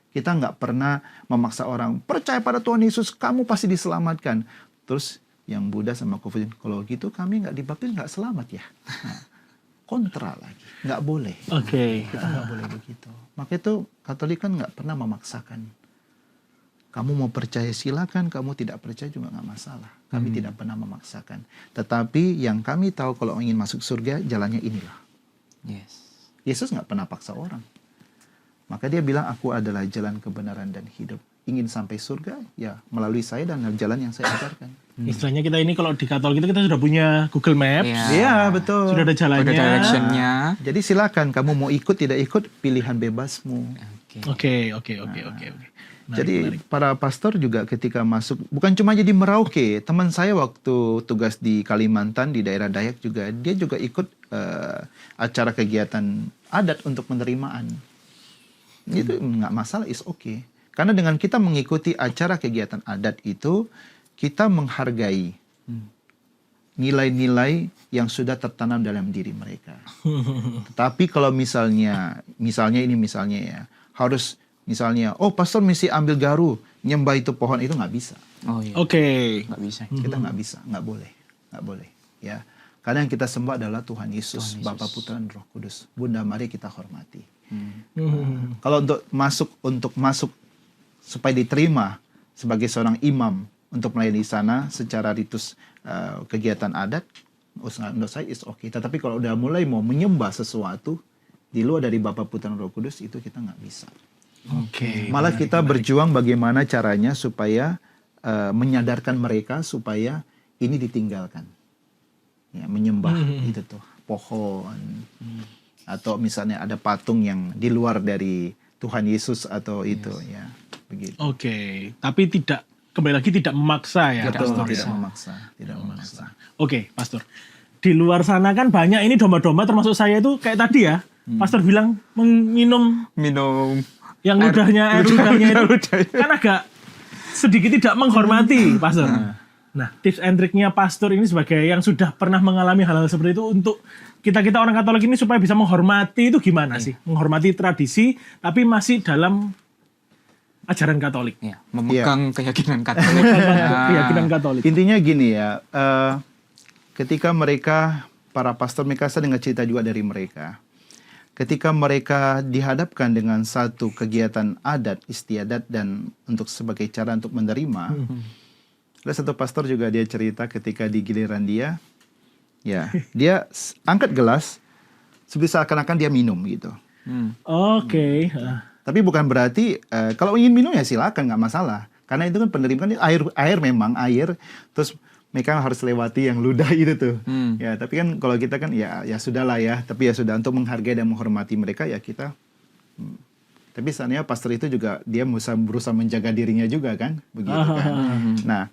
Kita nggak pernah memaksa orang, percaya pada Tuhan Yesus, kamu pasti diselamatkan. Terus yang Buddha sama Konfusius, kalau gitu kami nggak dibaptis nggak selamat ya. Nah, kontra lagi, nggak boleh. Oke. Kita nggak boleh begitu. Maka itu Katolik kan nggak pernah memaksakan. Kamu mau percaya silakan, kamu tidak percaya juga nggak masalah. Kami tidak pernah memaksakan. Tetapi yang kami tahu kalau ingin masuk surga, jalannya inilah. Yes. Yesus nggak pernah paksa orang. Maka dia bilang, aku adalah jalan kebenaran dan hidup. Ingin sampai surga, ya melalui saya dan jalan yang saya ajarkan. Istilahnya kita ini kalau di Katolik itu kita sudah punya Google Maps. Iya, betul. Sudah ada jalannya. Ada directionnya. Jadi silakan, kamu mau ikut, tidak ikut, pilihan bebasmu. Oke. Jadi para pastor juga ketika masuk, bukan cuma jadi Merauke. Teman saya waktu tugas di Kalimantan, di daerah Dayak juga, dia juga ikut acara kegiatan adat untuk penerimaan. Itu nggak masalah, is okay. Karena dengan kita mengikuti acara kegiatan adat itu, kita menghargai nilai-nilai yang sudah tertanam dalam diri mereka. Tapi kalau misalnya ya, harus misalnya, oh pastor mesti ambil garu, nyembah itu pohon, itu nggak bisa. Oh iya. Oke. Nggak bisa. Kita nggak bisa, nggak boleh. Ya, karena yang kita sembah adalah Tuhan Yesus, Bapa, Putra, dan Roh Kudus. Bunda Maria kita hormati. Kalau untuk masuk supaya diterima sebagai seorang imam untuk melayani di sana secara ritus kegiatan adat, menurut saya is okay. Tetapi kalau udah mulai mau menyembah sesuatu di luar dari Bapa, Putra, dan Roh Kudus, itu kita nggak bisa. Oke. Malah kita berjuang bagaimana caranya supaya menyadarkan mereka supaya ini ditinggalkan. Ya, menyembah itu tuh pohon atau misalnya ada patung yang di luar dari Tuhan Yesus atau itu ya begitu. Oke. Tapi kembali lagi tidak memaksa ya, Betul, Pastor. tidak memaksa. Oke, Pastor. Di luar sana kan banyak ini domba-domba, termasuk saya itu kayak tadi ya. Pastor bilang minum yang ludahnya itu kan agak sedikit tidak menghormati, Pastor. Nah, tips and triknya Pastor ini sebagai yang sudah pernah mengalami hal-hal seperti itu untuk kita orang Katolik ini supaya bisa menghormati itu gimana sih? Menghormati tradisi tapi masih dalam ajaran Katolik. Ya, memegang keyakinan Katolik. Keyakinan Katolik. Intinya gini ya, ketika para pastor mereka, saya dengar cerita juga dari mereka. Ketika mereka dihadapkan dengan satu kegiatan adat, istiadat dan untuk sebagai cara untuk menerima, ada satu pastor juga dia cerita ketika di giliran dia, ya dia angkat gelas, seperti seakan-akan dia minum gitu. Oke. Tapi bukan berarti kalau ingin minum ya silakan, nggak masalah. Karena itu kan penerimaan air memang air, terus mereka harus lewati yang ludah itu tuh. Ya, tapi kan kalau kita kan ya sudahlah ya, tapi ya sudah untuk menghargai dan menghormati mereka ya kita. Tapi sebenarnya pastor itu juga dia berusaha menjaga dirinya juga kan, begitu kan. Nah,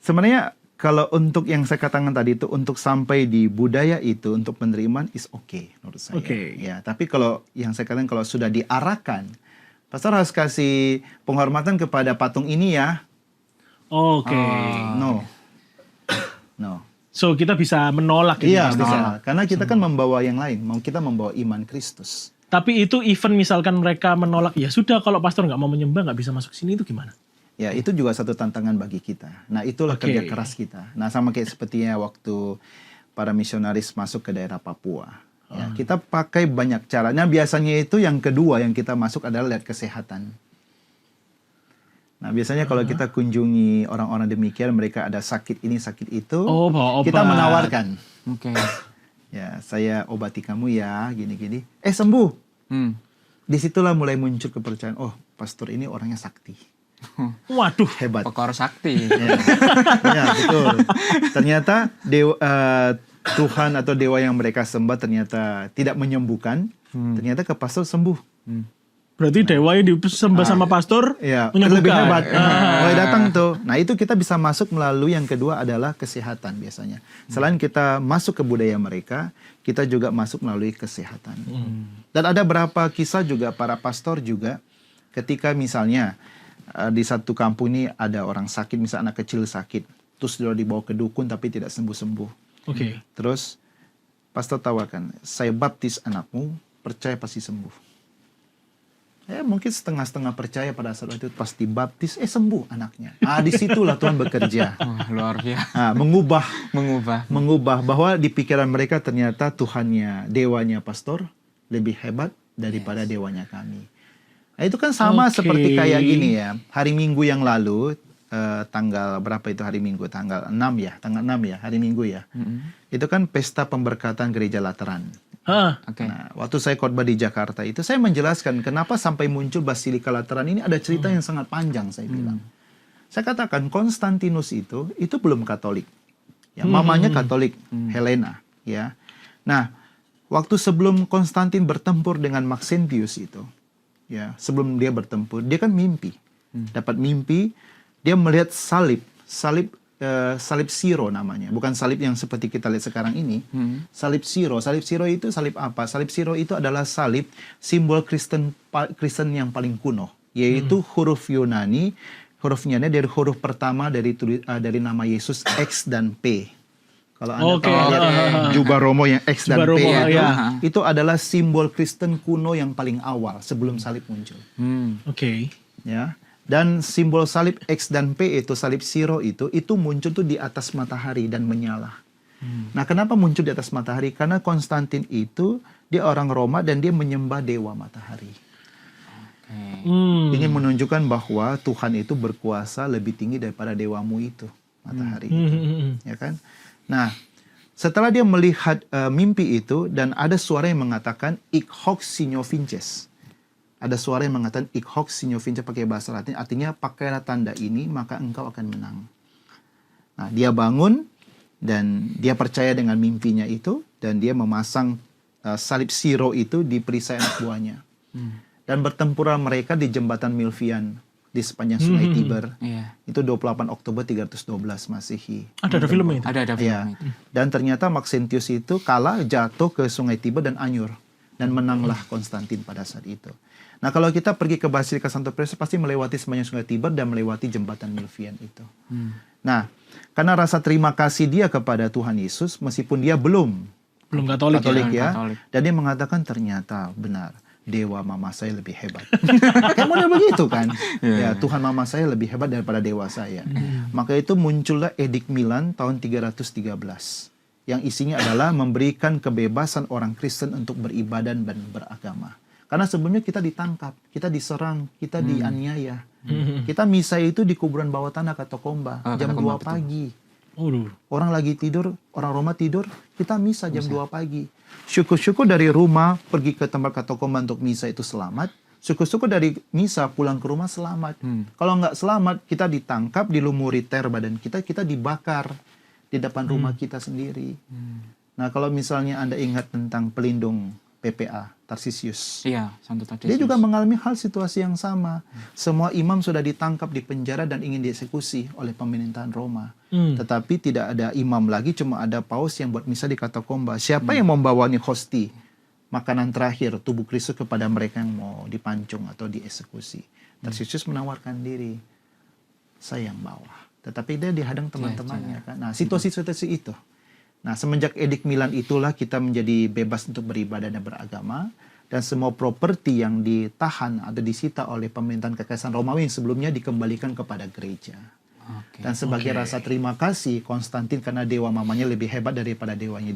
sebenarnya kalau untuk yang saya katakan tadi itu untuk sampai di budaya itu untuk penerimaan is okay menurut saya. Ya, tapi kalau yang saya katakan kalau sudah diarahkan, pastor harus kasih penghormatan kepada patung ini ya. Oke. No. So kita bisa menolak gitu. Iya, bisa. Karena kita kan membawa yang lain, kita membawa iman Kristus. Tapi itu even misalkan mereka menolak, ya sudah kalau pastor nggak mau menyembah nggak bisa masuk sini, itu gimana? Ya, itu juga satu tantangan bagi kita. Nah, itulah kerja keras kita. Nah, sama kayak sepertinya waktu para misionaris masuk ke daerah Papua. Ya, kita pakai banyak cara. Nah, biasanya itu yang kedua yang kita masuk adalah lihat kesehatan. Nah, biasanya kalau kita kunjungi orang-orang demikian, mereka ada sakit ini, sakit itu, kita menawarkan. Ya, saya obati kamu ya, gini-gini. Sembuh. Disitulah mulai muncul kepercayaan, oh, pastor ini orangnya sakti. Waduh, hebat. Pekor sakti. Ya, betul. Ternyata Tuhan atau dewa yang mereka sembah ternyata tidak menyembuhkan. Ternyata ke pastor sembuh. Berarti dewa yang disembah sama pastor menyembuhkan. Lebih hebat. Mulai datang tuh. Nah, itu kita bisa masuk melalui yang kedua adalah kesehatan biasanya. Selain kita masuk ke budaya mereka, kita juga masuk melalui kesehatan. Dan ada berapa kisah juga para pastor juga ketika misalnya di satu kampung ini ada orang sakit, misalnya anak kecil sakit, terus dia dibawa ke dukun tapi tidak sembuh-sembuh. Terus pastor tawarkan, saya baptis anakmu, percaya pasti sembuh. Ya, mungkin setengah-setengah percaya pada saat itu pas dibaptis, sembuh anaknya. Disitulah Tuhan bekerja. Luar biasa. Mengubah bahwa di pikiran mereka ternyata Tuhannya, dewanya pastor lebih hebat daripada dewanya kami. Nah, itu kan sama seperti kayak gini ya. Hari Minggu yang lalu, tanggal berapa itu hari Minggu? Tanggal 6 ya, hari Minggu ya. Itu kan pesta pemberkatan gereja Lateran. Nah, waktu saya khotbah di Jakarta itu saya menjelaskan kenapa sampai muncul Basilika Lateran ini ada cerita yang sangat panjang saya bilang. Saya katakan Konstantinus itu belum Katolik. Ya, mamanya Katolik, Helena, ya. Nah, waktu sebelum Konstantin bertempur dengan Maxentius itu, ya, sebelum dia bertempur, dia kan mimpi. Dapat mimpi, dia melihat salib Siro namanya, bukan salib yang seperti kita lihat sekarang ini. Salib Siro itu salib apa? Salib Siro itu adalah salib simbol Kristen yang paling kuno, yaitu huruf Yunani, hurufnya dari huruf pertama dari nama Yesus X dan P. Kalau Anda lihat jubah Romo yang X dan P itu adalah simbol Kristen kuno yang paling awal sebelum salib muncul. Ya. Dan simbol salib X dan P itu, salib Siro itu muncul tuh di atas matahari dan menyala. Nah, kenapa muncul di atas matahari? Karena Konstantin itu, dia orang Roma dan dia menyembah dewa matahari. Ingin menunjukkan bahwa Tuhan itu berkuasa lebih tinggi daripada dewamu itu, matahari itu, ya kan? Nah, setelah dia melihat mimpi itu dan ada suara yang mengatakan ik hoc signo vinces. Ada suara yang mengatakan ik hoc signo vinces pakai bahasa Latin, artinya pakailah tanda ini maka engkau akan menang. Nah, dia bangun dan dia percaya dengan mimpinya itu dan dia memasang salib Siro itu di perisai anak buahnya. Dan bertempuran mereka di jembatan Milvian di sepanjang Sungai Tiber. Itu 28 Oktober 312 Masehi. Ada filmnya itu? Ada film itu. Dan ternyata Maxentius itu kalah, jatuh ke Sungai Tiber dan anyur. Dan menanglah Konstantin pada saat itu. Nah, kalau kita pergi ke Basilika Santo Petrus pasti melewati sepanjang Sungai Tiber dan melewati jembatan Milvian itu. Nah, karena rasa terima kasih dia kepada Tuhan Yesus, meskipun dia belum Katolik ya. Katolik. Dan dia mengatakan ternyata benar. Dewa mama saya lebih hebat. Kan model begitu kan? Ya, Tuhan mama saya lebih hebat daripada dewa saya. Maka itu muncullah Edik Milan tahun 313. Yang isinya adalah memberikan kebebasan orang Kristen untuk beribadah dan beragama. Karena sebelumnya kita ditangkap, kita diserang, kita dianiaya. Kita misa itu di kuburan bawah tanah Katakomba jam 2 pagi. Orang lagi tidur, orang Roma tidur, kita misa jam 2 pagi. Syukur-syukur dari rumah pergi ke tempat Katakomba untuk misa itu selamat. Syukur-syukur dari misa pulang ke rumah selamat. Kalau nggak selamat, kita ditangkap, dilumuri ter badan kita dibakar di depan rumah kita sendiri. Nah, kalau misalnya Anda ingat tentang pelindung PPA, Tarsisius. Iya, Santo Tarsisius. Dia juga mengalami hal situasi yang sama. Semua imam sudah ditangkap, di penjara dan ingin dieksekusi oleh pemerintahan Roma. Tetapi tidak ada imam lagi, cuma ada paus yang buat misa di Katakomba. Siapa yang membawanya hosti? Makanan terakhir, tubuh Kristus kepada mereka yang mau dipancung atau dieksekusi. Tarsisius menawarkan diri. Saya yang bawa. Tetapi dia dihadang teman-temannya. Kan? Nah, situasi-situasi itu. Nah, semenjak Edik Milan itulah kita menjadi bebas untuk beribadah dan beragama. Dan semua properti yang ditahan atau disita oleh pemerintahan Kekaisaran Romawi yang sebelumnya dikembalikan kepada gereja. Dan sebagai rasa terima kasih, Konstantin karena dewa mamanya lebih hebat daripada dewanya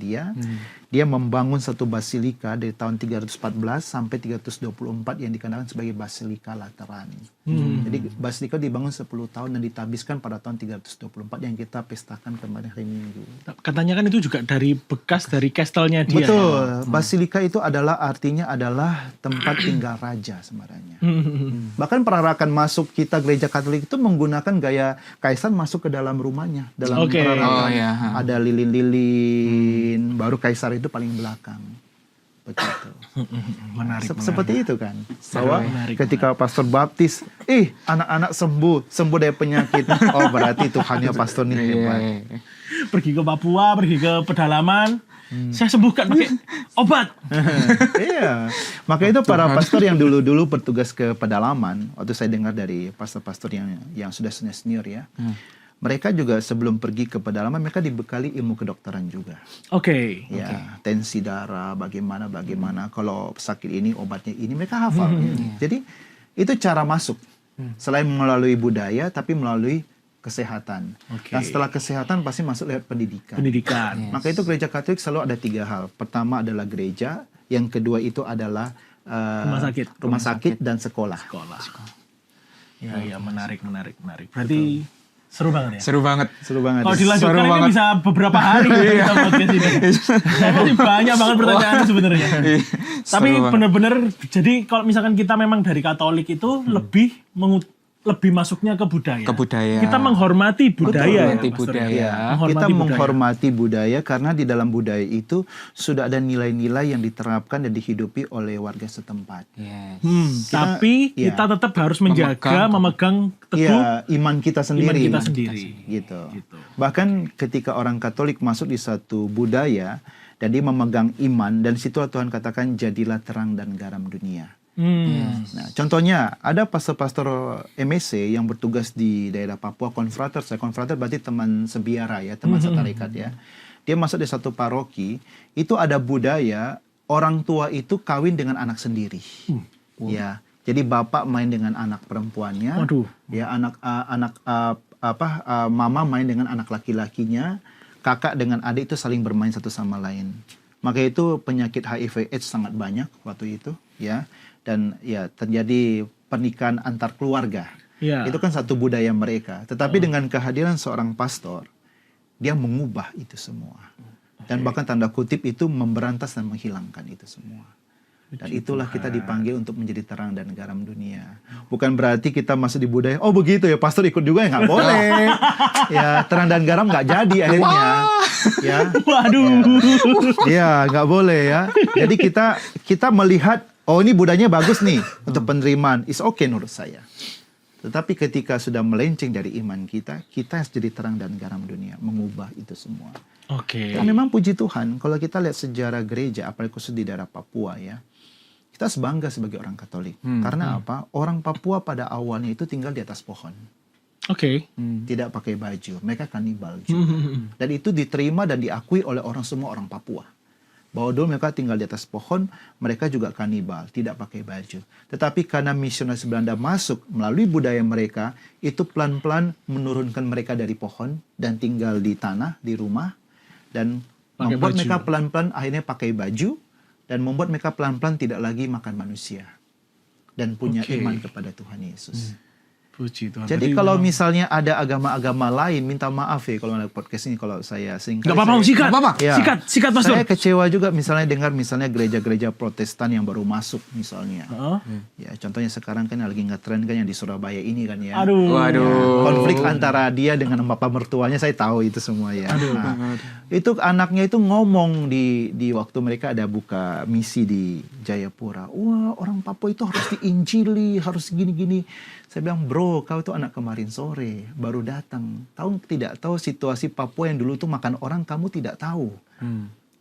dia membangun satu basilika dari tahun 314 sampai 324 yang dikenal sebagai Basilika Lateran. Jadi basilika dibangun 10 tahun dan ditabiskan pada tahun 324 yang kita pestakan kemarin hari Minggu. Katanya kan itu juga dari bekas dari kastelnya dia. Betul, basilika itu artinya adalah tempat tinggal raja sebenarnya. Bahkan perarakan masuk kita gereja Katolik itu menggunakan gaya kaisar masuk ke dalam rumahnya, dalam perarakan. Ada lilin-lilin, baru kaisar itu paling belakang. Begitu. Menarik. Seperti itu kan. Bahwa ketika pastor baptis, anak-anak sembuh dari penyakit. Oh, berarti Tuhannya pastor ini hebat. Pergi ke Papua, pergi ke pedalaman, saya sembuhkan pakai obat. Iya. Maka itu para pastor yang dulu-dulu bertugas ke pedalaman, waktu saya dengar dari pastor-pastor yang sudah senior ya. Mereka juga sebelum pergi ke pedalaman mereka dibekali ilmu kedokteran juga. Ya, tensi darah, bagaimana kalau sakit ini obatnya ini mereka hafal. Jadi itu cara masuk. Selain melalui budaya tapi melalui kesehatan. Dan setelah kesehatan pasti masuk lewat pendidikan. Maka itu gereja Katolik selalu ada 3 hal. Pertama adalah gereja, yang kedua itu adalah rumah sakit dan sekolah. Ya, menarik. Berarti seru banget ya? Seru banget. Kalau dilanjutkan ini bisa beberapa hari kita podcast ini. Saya masih banyak banget pertanyaan sebenarnya. Tapi benar-benar, jadi kalau misalkan kita memang dari Katolik itu lebih masuknya ke budaya. Kita menghormati budaya. Kita menghormati budaya karena di dalam budaya itu sudah ada nilai-nilai yang diterapkan dan dihidupi oleh warga setempat. Tapi kita tetap harus memegang teguh iman kita sendiri. Gitu. Bahkan ketika orang Katolik masuk di satu budaya dan dia memegang iman, dan situ Tuhan katakan jadilah terang dan garam dunia. Nah, contohnya ada pastor-pastor MSC yang bertugas di daerah Papua, konfrater berarti teman sebiara ya, teman setarikat ya. Dia masuk di satu paroki, itu ada budaya orang tua itu kawin dengan anak sendiri. Ya, jadi bapak main dengan anak perempuannya, ya mama main dengan anak laki-lakinya, kakak dengan adik itu saling bermain satu sama lain. Maka itu penyakit HIV/AIDS sangat banyak waktu itu, ya. Dan ya terjadi pernikahan antar keluarga. Ya. Itu kan satu budaya mereka. Tetapi dengan kehadiran seorang pastor, dia mengubah itu semua. Dan bahkan tanda kutip itu memberantas dan menghilangkan itu semua. Dan itulah kita dipanggil untuk menjadi terang dan garam dunia. Bukan berarti kita masuk di budaya, oh begitu ya pastor ikut juga ya, nggak boleh. Ya terang dan garam nggak jadi akhirnya. Ya, Waduh. ya nggak boleh ya. Jadi kita melihat, oh ini budayanya bagus nih untuk penerimaan, is okay menurut saya. Tetapi ketika sudah melenceng dari iman kita, kita harus jadi terang dan garam dunia, mengubah itu semua. Oke. Dan memang puji Tuhan, kalau kita lihat sejarah gereja, apalagi khusus di daerah Papua ya, kita harus bangga sebagai orang Katolik. Karena apa? Orang Papua pada awalnya itu tinggal di atas pohon. Oke. Tidak pakai baju. Mereka kanibal juga. Dan itu diterima dan diakui oleh semua orang Papua. Bahwa dulu mereka tinggal di atas pohon, mereka juga kanibal, tidak pakai baju. Tetapi karena misionaris Belanda masuk melalui budaya mereka, itu pelan-pelan menurunkan mereka dari pohon dan tinggal di tanah, di rumah. Dan Pakai membuat baju. mereka pelan-pelan akhirnya pakai baju. Dan membuat mereka pelan-pelan tidak lagi makan manusia. Dan punya Oke. iman kepada Tuhan Yesus. Puji Tuhan. Jadi Berarti kalau memang- misalnya ada agama-agama lain, minta maaf ya kalau ada podcast ini kalau saya singkat. Nggak apa-apa, sikat. Nggak apa-apa. Ya. Sikat pastor. Saya kecewa juga misalnya dengar misalnya gereja-gereja Protestan yang baru masuk misalnya. Heeh. Ya contohnya sekarang kan lagi ngetren kan yang di Surabaya ini kan ya. Aduh. Waduh. Konflik antara dia dengan bapak mertuanya saya tahu itu semua ya. Nah, itu anaknya itu ngomong di waktu mereka ada buka misi di Jayapura. Wah orang Papua itu harus diinjili, harus gini-gini. Saya bilang bro, kau itu anak kemarin sore baru datang. Tidak tahu situasi Papua yang dulu tuh makan orang kamu tidak tahu.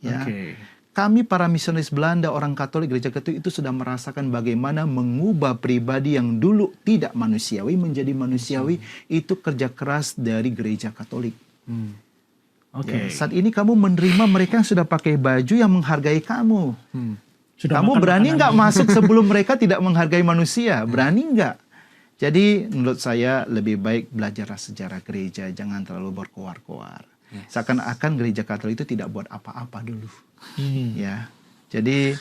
Ya. Oke. Kami para misionaris Belanda, orang Katolik, gereja Katolik itu sudah merasakan bagaimana mengubah pribadi yang dulu tidak manusiawi menjadi manusiawi. Itu kerja keras dari gereja Katolik. Oke. Ya, saat ini kamu menerima mereka yang sudah pakai baju yang menghargai kamu. Sudah Kamu makan berani makanan. nggak masuk sebelum mereka tidak menghargai manusia? Berani nggak? Jadi menurut saya lebih baik belajar sejarah gereja, jangan terlalu berkoar-koar. Seakan-akan gereja Katolik itu tidak buat apa-apa dulu. Ya, jadi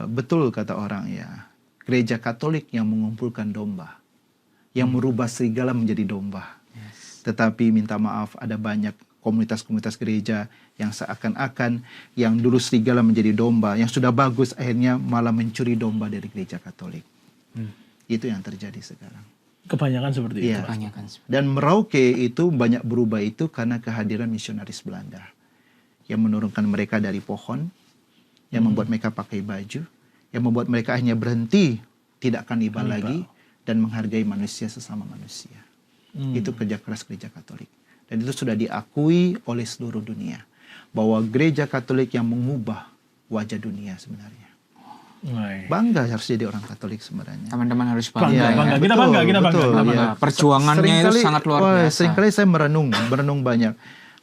betul kata orang ya, gereja Katolik yang mengumpulkan domba, yang merubah serigala menjadi domba. Tetapi minta maaf ada banyak komunitas-komunitas gereja yang seakan-akan yang dulu serigala menjadi domba, yang sudah bagus akhirnya malah mencuri domba dari gereja Katolik. Itu yang terjadi sekarang. Kebanyakan seperti itu. Iya. Kebanyakan. Dan Merauke itu banyak berubah itu karena kehadiran misionaris Belanda yang menurunkan mereka dari pohon, yang membuat mereka pakai baju, yang membuat mereka akhirnya berhenti tidak kanibal lagi dan menghargai manusia sesama manusia. Itu kerja keras gereja Katolik. Dan itu sudah diakui oleh seluruh dunia bahwa gereja Katolik yang mengubah wajah dunia sebenarnya. Bangga harus jadi orang Katolik sebenarnya. Teman-teman harus Bangga, bangga. bangga. Ya. Kita bangga, kita bangga. betul, Kita ya. bangga. Perjuangannya itu sangat luar biasa. Seringkali saya merenung banyak.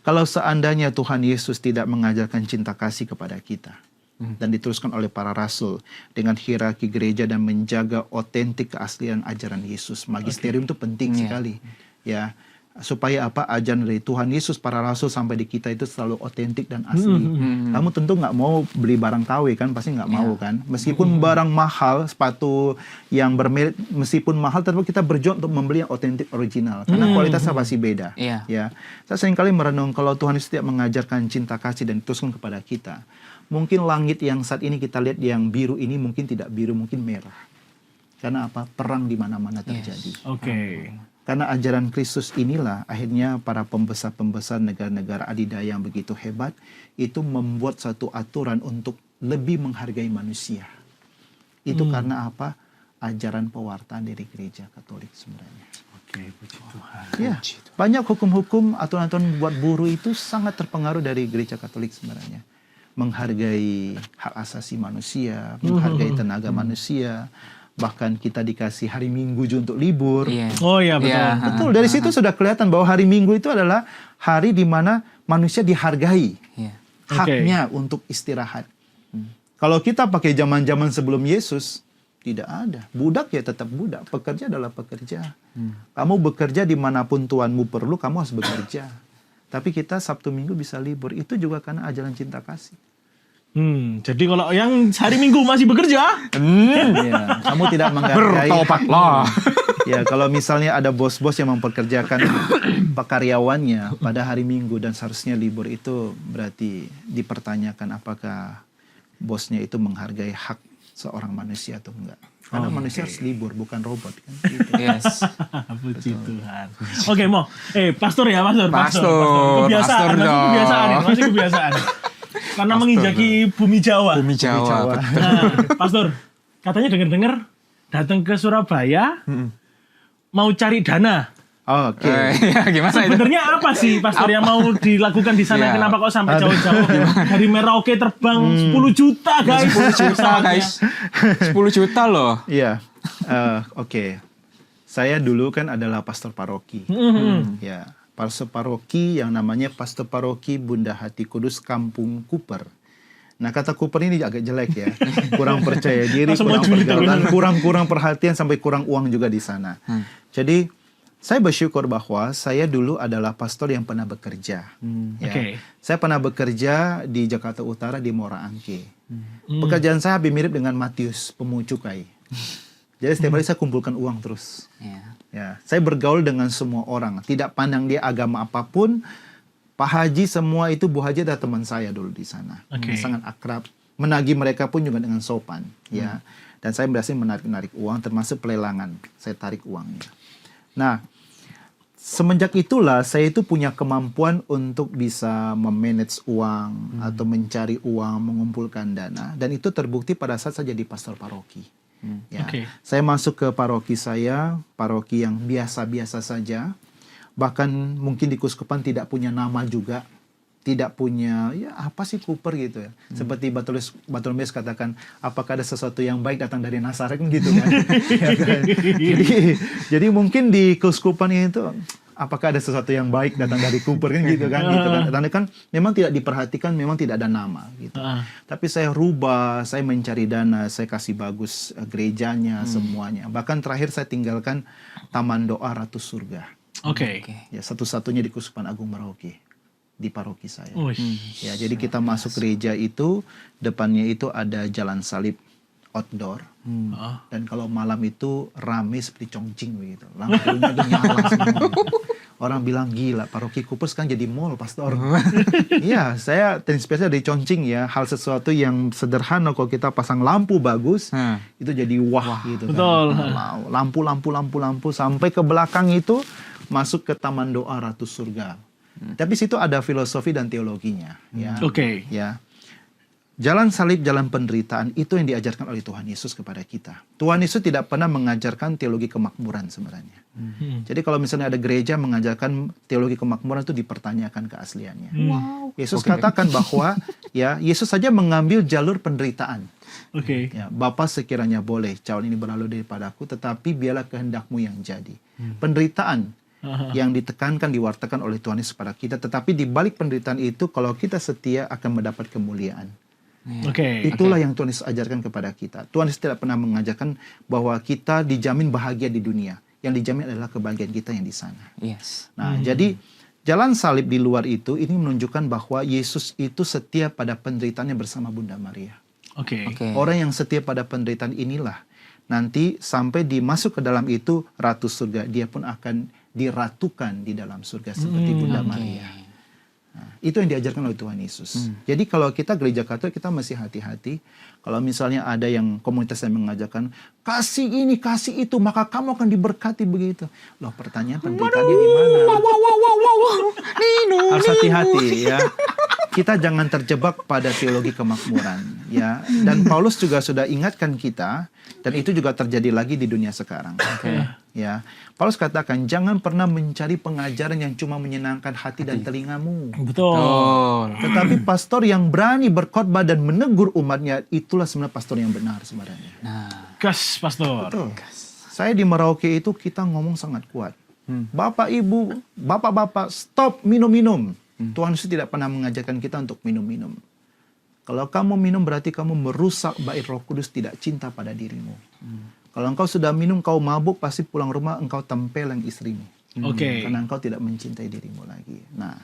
Kalau seandainya Tuhan Yesus tidak mengajarkan cinta kasih kepada kita dan diteruskan oleh para rasul dengan hierarki gereja dan menjaga otentik keaslian ajaran Yesus, magisterium itu penting sekali, ya. Supaya apa ajaran dari Tuhan Yesus para rasul sampai di kita itu selalu otentik dan asli. Kamu tentu nggak mau beli barang KW kan, pasti nggak mau kan. Meskipun barang mahal, sepatu yang bermerek meskipun mahal, tetap kita berjuang untuk membeli yang otentik original karena kualitasnya pasti beda. Iya. Ya, saya seringkali merenung kalau Tuhan Yesus tidak mengajarkan cinta kasih dan diteruskan kepada kita, mungkin langit yang saat ini kita lihat yang biru ini mungkin tidak biru, mungkin merah. Karena apa? Perang di mana-mana terjadi. Oke. Karena ajaran Kristus inilah akhirnya para pembesar-pembesar negara-negara adidaya yang begitu hebat itu membuat satu aturan untuk lebih menghargai manusia. Itu karena apa? Ajaran pewartaan dari gereja Katolik sebenarnya. Oke, puji Tuhan. Ya, banyak hukum-hukum aturan-aturan buat buruh itu sangat terpengaruh dari gereja Katolik sebenarnya. Menghargai hak asasi manusia, menghargai tenaga manusia. Bahkan kita dikasih hari Minggu juga untuk libur. Iya. Oh iya, betul. Iya. Betul, dari situ sudah kelihatan bahwa hari Minggu itu adalah hari di mana manusia dihargai. Iya. Haknya untuk istirahat. Kalau kita pakai zaman-zaman sebelum Yesus, tidak ada. Budak ya tetap budak, pekerja adalah pekerja. Kamu bekerja dimanapun Tuhanmu perlu, kamu harus bekerja. Tapi kita Sabtu Minggu bisa libur, itu juga karena ajaran cinta kasih. Jadi kalau yang hari Minggu masih bekerja, Ya, kamu tidak menghargai. Bertobatlah. Ya, kalau misalnya ada bos-bos yang mempekerjakan karyawannya pada hari Minggu dan seharusnya libur, itu berarti dipertanyakan apakah bosnya itu menghargai hak seorang manusia atau enggak. Karena manusia harus libur, bukan robot kan. Gitu. Yes. puji Tuhan. Oke, Mo. Pastor ya, pastor. Pastor, Kebiasaan, pastor masih dong. kebiasaan ini, masih kebiasaan. Karena menginjaki bumi Jawa. Bumi Jawa. Nah, pastor, katanya dengar-dengar datang ke Surabaya mau cari dana. Oh, oke. Ya, gimana itu? Sebenarnya apa sih pastor yang mau dilakukan di sana? Ya. Kenapa kok sampai jauh-jauh dari Merauke terbang 10 juta guys? 10 juta guys. 10 juta loh. Iya. Oke. Saya dulu kan adalah pastor paroki. Ya, pastor paroki yang namanya Pastor Paroki Bunda Hati Kudus Kampung Kuper. Nah, kata Kuper ini agak jelek ya. Kurang percaya diri, kurang pergaulan, kurang perhatian, sampai kurang uang juga di sana. Jadi, saya bersyukur bahwa saya dulu adalah pastor yang pernah bekerja. Ya. Oke. Saya pernah bekerja di Jakarta Utara di Muara Angke. Pekerjaan saya hampir mirip dengan Matius, pemungut cukai. Jadi setiap hari saya kumpulkan uang terus. Ya, saya bergaul dengan semua orang, tidak pandang dia agama apapun. Pak Haji semua itu, Bu Haji adalah teman saya dulu di sana. Oke. Sangat akrab. Menagih mereka pun juga dengan sopan, ya. Dan saya berhasil menarik uang, termasuk pelelangan. Saya tarik uangnya. Nah, semenjak itulah saya itu punya kemampuan untuk bisa memanage uang atau mencari uang, mengumpulkan dana, dan itu terbukti pada saat saya jadi pastor paroki. Ya. Oke. Saya masuk ke paroki saya, paroki yang biasa-biasa saja, bahkan mungkin di Kuskupan tidak punya nama juga, tidak punya, ya apa sih Kuper gitu ya. Seperti Bartolomeus katakan, apakah ada sesuatu yang baik datang dari Nazaret kan gitu kan. Ya kan? Jadi mungkin di Kuskupan itu, apakah ada sesuatu yang baik datang dari Kuper kan gitu kan. Gitu kan. Karena kan memang tidak diperhatikan, memang tidak ada nama gitu. Tapi saya rubah, saya mencari dana, saya kasih bagus gerejanya, semuanya. Bahkan terakhir saya tinggalkan Taman Doa Ratu Surga. Oke. Ya, satu-satunya di Kuskupan Agung Merauke, di paroki saya. Ya, jadi kita masuk gereja itu, depannya itu ada jalan salib outdoor. Dan kalau malam itu rame seperti Chongqing begitu. Lampunya tuh nyala semua. Gitu. Orang bilang gila, paroki Kupers kan jadi mall, pastor. Iya, saya terinspirasi dari Chongqing ya. Hal sesuatu yang sederhana kalau kita pasang lampu bagus, itu jadi wah gitu. Betul. Kan. Lampu sampai ke belakang itu masuk ke Taman Doa Ratu Surga. Tapi situ ada filosofi dan teologinya. Ya. Oke. Ya. Jalan salib, jalan penderitaan itu yang diajarkan oleh Tuhan Yesus kepada kita. Tuhan Yesus tidak pernah mengajarkan teologi kemakmuran sebenarnya. Jadi kalau misalnya ada gereja mengajarkan teologi kemakmuran, itu dipertanyakan keasliannya. Yesus katakan bahwa ya Yesus saja mengambil jalur penderitaan. Ya, Bapa sekiranya boleh cawan ini berlalu daripadaku, tetapi biarlah kehendakmu yang jadi. Penderitaan yang ditekankan, diwartakan oleh Tuhan Yesus kepada kita. Tetapi di balik penderitaan itu, kalau kita setia akan mendapat kemuliaan. Itulah yang Tuhan Yesus ajarkan kepada kita. Tuhan Yesus tidak pernah mengajarkan bahwa kita dijamin bahagia di dunia. Yang dijamin adalah kebahagiaan kita yang di sana. Nah, jadi jalan salib di luar itu, ini menunjukkan bahwa Yesus itu setia pada penderitaannya bersama Bunda Maria. Orang yang setia pada penderitaan inilah nanti sampai dimasuk ke dalam itu Ratu Surga, dia pun akan diratukan di dalam surga seperti Bunda Maria. Nah, itu yang diajarkan oleh Tuhan Yesus. Jadi kalau kita gereja Katolik, kita masih hati-hati. Kalau misalnya ada yang komunitas yang mengajarkan, kasih ini, kasih itu, maka kamu akan diberkati begitu. Loh, pertanyaan penderitaannya di mana? Harus hati-hati ya. Kita jangan terjebak pada teologi kemakmuran ya. Dan Paulus juga sudah ingatkan kita, dan itu juga terjadi lagi di dunia sekarang. Ya, Paulus katakan jangan pernah mencari pengajaran yang cuma menyenangkan hati dan telingamu. Betul. Tetapi pastor yang berani berkhotbah dan menegur umatnya, itulah sebenarnya pastor yang benar sebenarnya. Gas, pastor. Betul. Saya di Merauke itu kita ngomong sangat kuat. Bapak, Ibu, Bapak-bapak, stop minum-minum. Tuhan Yesus tidak pernah mengajarkan kita untuk minum-minum. Kalau kamu minum berarti kamu merusak bait Roh Kudus, tidak cinta pada dirimu. Kalau engkau sudah minum, kau mabuk, pasti pulang rumah engkau tempeleng istrimu. Karena engkau tidak mencintai dirimu lagi. Nah,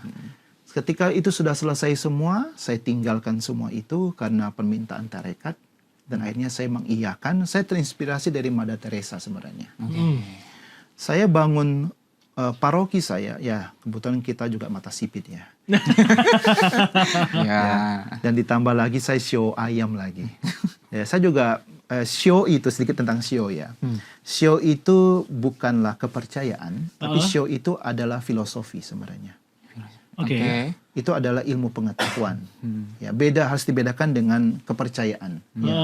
Ketika itu sudah selesai semua, saya tinggalkan semua itu karena permintaan tarekat. Dan akhirnya saya mengiyakan. Saya terinspirasi dari Mother Teresa sebenarnya. Saya bangun paroki saya, ya kebetulan kita juga mata sipit ya. Ya. Dan ditambah lagi saya show ayam lagi. Ya, saya juga show itu sedikit tentang show ya. Show itu bukanlah kepercayaan, tapi show itu adalah filosofi sebenarnya. Oke. Itu adalah ilmu pengetahuan. Ya, harus dibedakan dengan kepercayaan. Ya.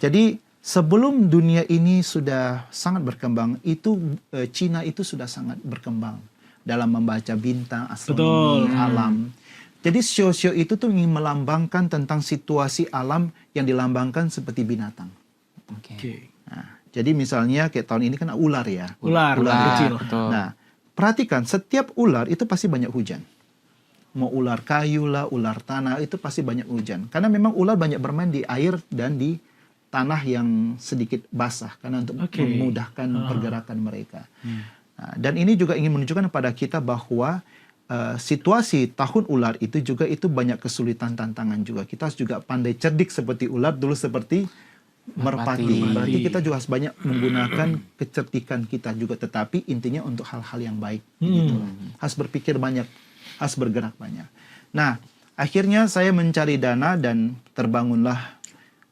Jadi sebelum dunia ini sudah sangat berkembang, itu Cina itu sudah sangat berkembang dalam membaca bintang, astronomi, alam. Jadi show-show itu tuh ingin melambangkan tentang situasi alam yang dilambangkan seperti binatang. Nah, jadi misalnya kayak tahun ini kan ular ya. Ular kecil. Betul. Nah, perhatikan setiap ular itu pasti banyak hujan. Mau ular kayu lah, ular tanah, itu pasti banyak hujan. Karena memang ular banyak bermain di air dan di tanah yang sedikit basah. Karena untuk memudahkan pergerakan mereka. Nah, dan ini juga ingin menunjukkan kepada kita bahwa situasi tahun ular itu juga itu banyak kesulitan tantangan juga. Kita harus juga pandai cerdik seperti ular, dulu seperti merpati. Berarti kita juga harus banyak menggunakan kecerdikan kita juga. Tetapi intinya untuk hal-hal yang baik. Gitu. Harus berpikir banyak. Harus bergerak banyak. Nah, akhirnya saya mencari dana dan terbangunlah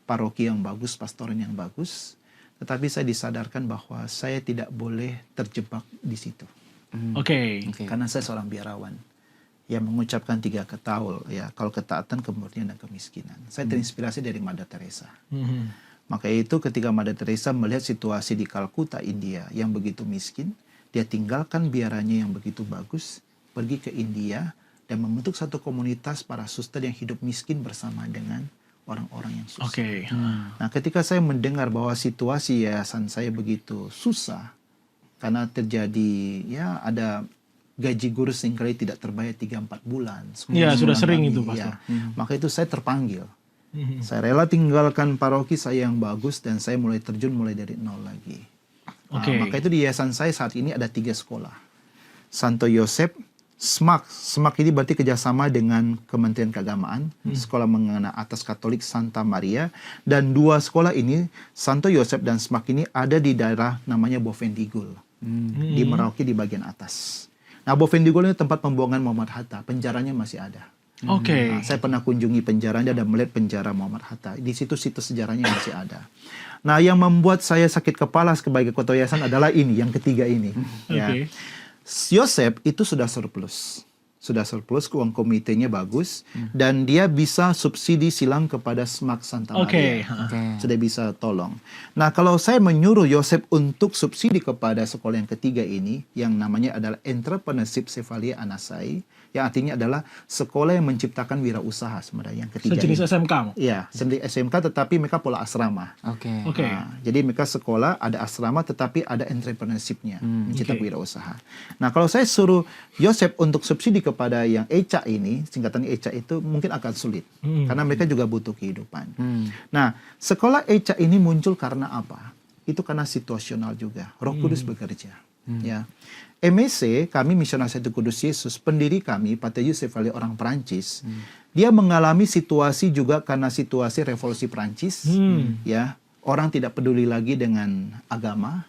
paroki yang bagus, pastoran yang bagus. Tetapi saya disadarkan bahwa saya tidak boleh terjebak di situ. Karena saya seorang biarawan yang mengucapkan 3 kata ya, kalau ketaatan, kemurnian, dan kemiskinan. Saya terinspirasi dari Mother Teresa. Maka itu ketika Mother Teresa melihat situasi di Kalkuta, India yang begitu miskin, dia tinggalkan biaranya yang begitu bagus, pergi ke India dan membentuk satu komunitas para suster yang hidup miskin bersama dengan orang-orang yang susah. Nah, ketika saya mendengar bahwa situasi yayasan saya begitu susah karena terjadi ya ada gaji guru seringkali tidak terbayar 3-4 bulan. Iya, sudah sering itu, Pastor. Maka itu saya terpanggil. Saya rela tinggalkan paroki saya yang bagus dan saya mulai terjun mulai dari nol lagi. Maka itu di yayasan saya saat ini ada 3 sekolah. Santo Yosep, SMAK ini berarti kerjasama dengan Kementerian Keagamaan, Sekolah Menengah Atas Katolik Santa Maria, dan 2 sekolah ini, Santo Yosep dan SMAK ini ada di daerah namanya Bovendigul, di Merauke di bagian atas. Nah, Bovendigul ini tempat pembuangan Muhammad Hatta, penjaranya masih ada. Nah, saya pernah kunjungi penjaranya dan melihat penjara Muhammad Hatta. Di situ situs sejarahnya masih ada. Nah, yang membuat saya sakit kepala sebagai ketua yayasan adalah ini, yang ketiga ini. Ya. Yosep itu sudah surplus. Uang komitenya bagus. Dan dia bisa subsidi silang kepada SMAK Santa Maria. Sudah bisa tolong. Nah, kalau saya menyuruh Yosep untuk subsidi kepada sekolah yang ketiga ini, yang namanya adalah Entrepreneurship Chevalier Anasai, yang artinya adalah sekolah yang menciptakan wirausaha sebenarnya yang ketiga. Sejenis ini. SMK? Iya, sejenis SMK tetapi mereka pola asrama. Nah, jadi mereka sekolah ada asrama tetapi ada entrepreneurship-nya, menciptakan wirausaha. Nah, kalau saya suruh Yosep untuk subsidi kepada yang ECA ini, singkatan ECA itu mungkin akan sulit. Karena mereka juga butuh kehidupan. Nah, sekolah ECA ini muncul karena apa? Itu karena situasional juga. Roh Kudus bekerja. Ya. MSC, kami Misionaris Satu Kudus Yesus, pendiri kami, Pater Youssef Ali, orang Perancis, dia mengalami situasi juga karena situasi revolusi Perancis. Ya, orang tidak peduli lagi dengan agama,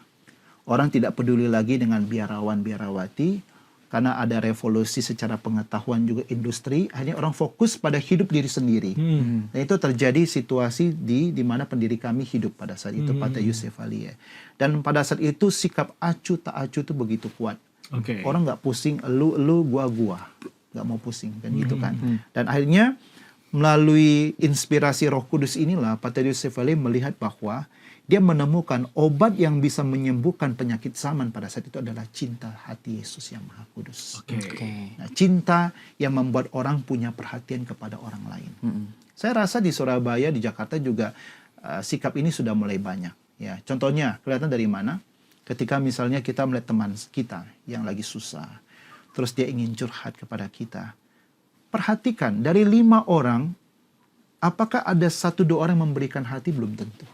orang tidak peduli lagi dengan biarawan-biarawati, karena ada revolusi secara pengetahuan juga industri, akhirnya orang fokus pada hidup diri sendiri. Dan itu terjadi situasi di mana pendiri kami hidup pada saat itu, Pater Youssef Ali. Dan pada saat itu sikap acuh tak acuh itu begitu kuat. Orang nggak pusing, elu, gua, nggak mau pusing kan gitu kan. Dan akhirnya melalui inspirasi Roh Kudus inilah Pater Youssef Ali melihat bahwa dia menemukan obat yang bisa menyembuhkan penyakit zaman pada saat itu adalah cinta hati Yesus yang Maha Kudus. Nah, cinta yang membuat orang punya perhatian kepada orang lain. Saya rasa di Surabaya, di Jakarta juga sikap ini sudah mulai banyak. Ya, contohnya kelihatan dari mana? Ketika misalnya kita melihat teman kita yang lagi susah, terus dia ingin curhat kepada kita. Perhatikan, dari 5 orang, apakah ada 1-2 orang yang memberikan hati? Belum tentu.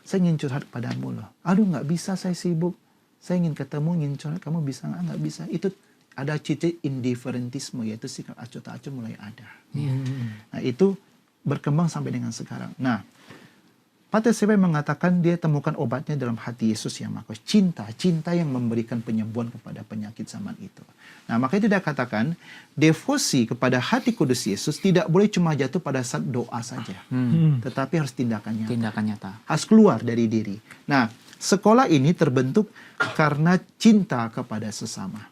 Saya ingin curhat padamu loh. Aduh, nggak bisa, saya sibuk. Saya ingin ketemu, ingin curhat, kamu bisa nggak? Nggak bisa. Itu ada ciri indifferentisme, yaitu sikap acuh tak acuh mulai ada. Nah itu berkembang sampai dengan sekarang. Nah, Pater Sebai mengatakan dia temukan obatnya dalam hati Yesus yang Maha Kuasa. Cinta yang memberikan penyembuhan kepada penyakit zaman itu. Nah, maka itu dia katakan, devosi kepada hati kudus Yesus tidak boleh cuma jatuh pada saat doa saja. Tetapi harus tindakan nyata. Tindakan nyata. Harus keluar dari diri. Nah, sekolah ini terbentuk karena cinta kepada sesama.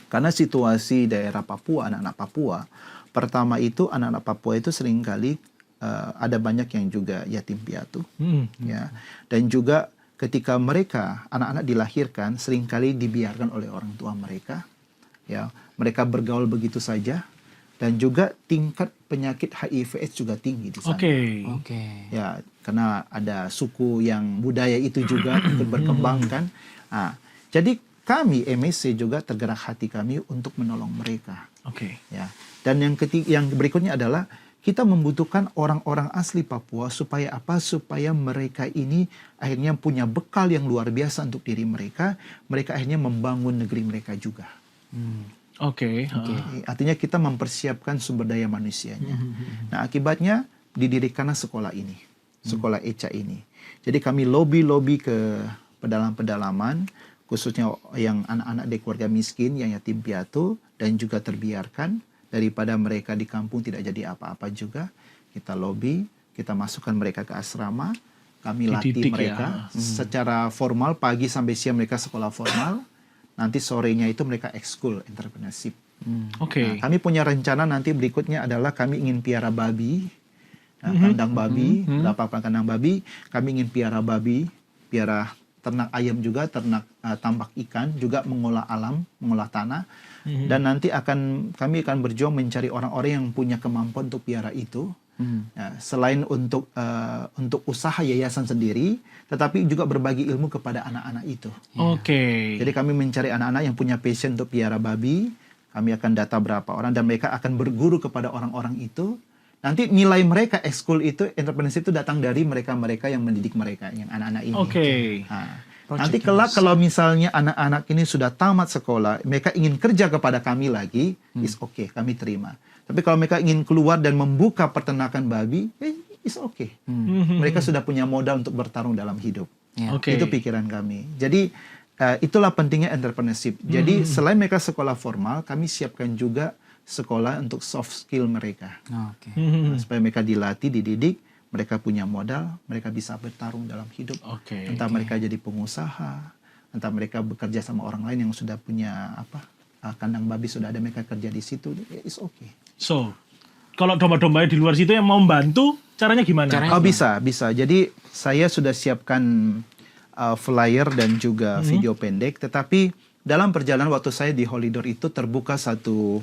Karena situasi daerah Papua, anak-anak Papua, pertama itu anak-anak Papua itu seringkali ada banyak yang juga yatim piatu, ya, dan juga ketika mereka anak-anak dilahirkan seringkali dibiarkan oleh orang tua mereka, ya, mereka bergaul begitu saja, dan juga tingkat penyakit HIV/AIDS juga tinggi di sana. Ya, karena ada suku yang budaya itu juga ikut berkembang kan. Nah, jadi kami MSC juga tergerak hati kami untuk menolong mereka. Ya, dan yang berikutnya adalah kita membutuhkan orang-orang asli Papua supaya apa? Supaya mereka ini akhirnya punya bekal yang luar biasa untuk diri mereka. Mereka akhirnya membangun negeri mereka juga. Artinya kita mempersiapkan sumber daya manusianya. Nah, akibatnya didirikanlah sekolah ini, sekolah ECA ini. Jadi kami lobby ke pedalaman-pedalaman, khususnya yang anak-anak dari keluarga miskin, yang yatim piatu, dan juga terbiarkan. Daripada mereka di kampung tidak jadi apa-apa juga, kita lobby, kita masukkan mereka ke asrama, kami latih mereka secara formal, pagi sampai siang mereka sekolah formal, nanti sorenya itu mereka ekskul entrepreneurship. Nah, kami punya rencana nanti berikutnya adalah kami ingin piara babi, kandang babi, berapa kandang babi, kami ingin piara babi, piara ternak ayam juga, ternak tambak ikan, juga mengolah alam, mengolah tanah. Dan nanti kami akan berjuang mencari orang-orang yang punya kemampuan untuk piara itu. Nah, selain untuk usaha yayasan sendiri, tetapi juga berbagi ilmu kepada anak-anak itu. Jadi kami mencari anak-anak yang punya passion untuk piara babi. Kami akan data berapa orang dan mereka akan berguru kepada orang-orang itu. Nanti nilai mereka ekskul itu, entrepreneurship itu datang dari mereka-mereka yang mendidik mereka, yang anak-anak ini. Nanti kelak kalau misalnya anak-anak ini sudah tamat sekolah, mereka ingin kerja kepada kami lagi, is okay, kami terima. Tapi kalau mereka ingin keluar dan membuka peternakan babi, is okay. Mereka sudah punya modal untuk bertarung dalam hidup. Itu pikiran kami. Jadi itulah pentingnya entrepreneurship. Jadi selain mereka sekolah formal, kami siapkan juga sekolah untuk soft skill mereka. Supaya mereka dilatih, dididik, mereka punya modal, mereka bisa bertarung dalam hidup. Entah mereka jadi pengusaha, entah mereka bekerja sama orang lain yang sudah punya kandang babi, sudah ada mereka kerja di situ, it's okay. So, kalau domba-dombanya di luar situ yang mau membantu, caranya gimana? Bisa. Jadi saya sudah siapkan flyer dan juga video pendek, tetapi dalam perjalanan waktu saya di Holidor itu terbuka satu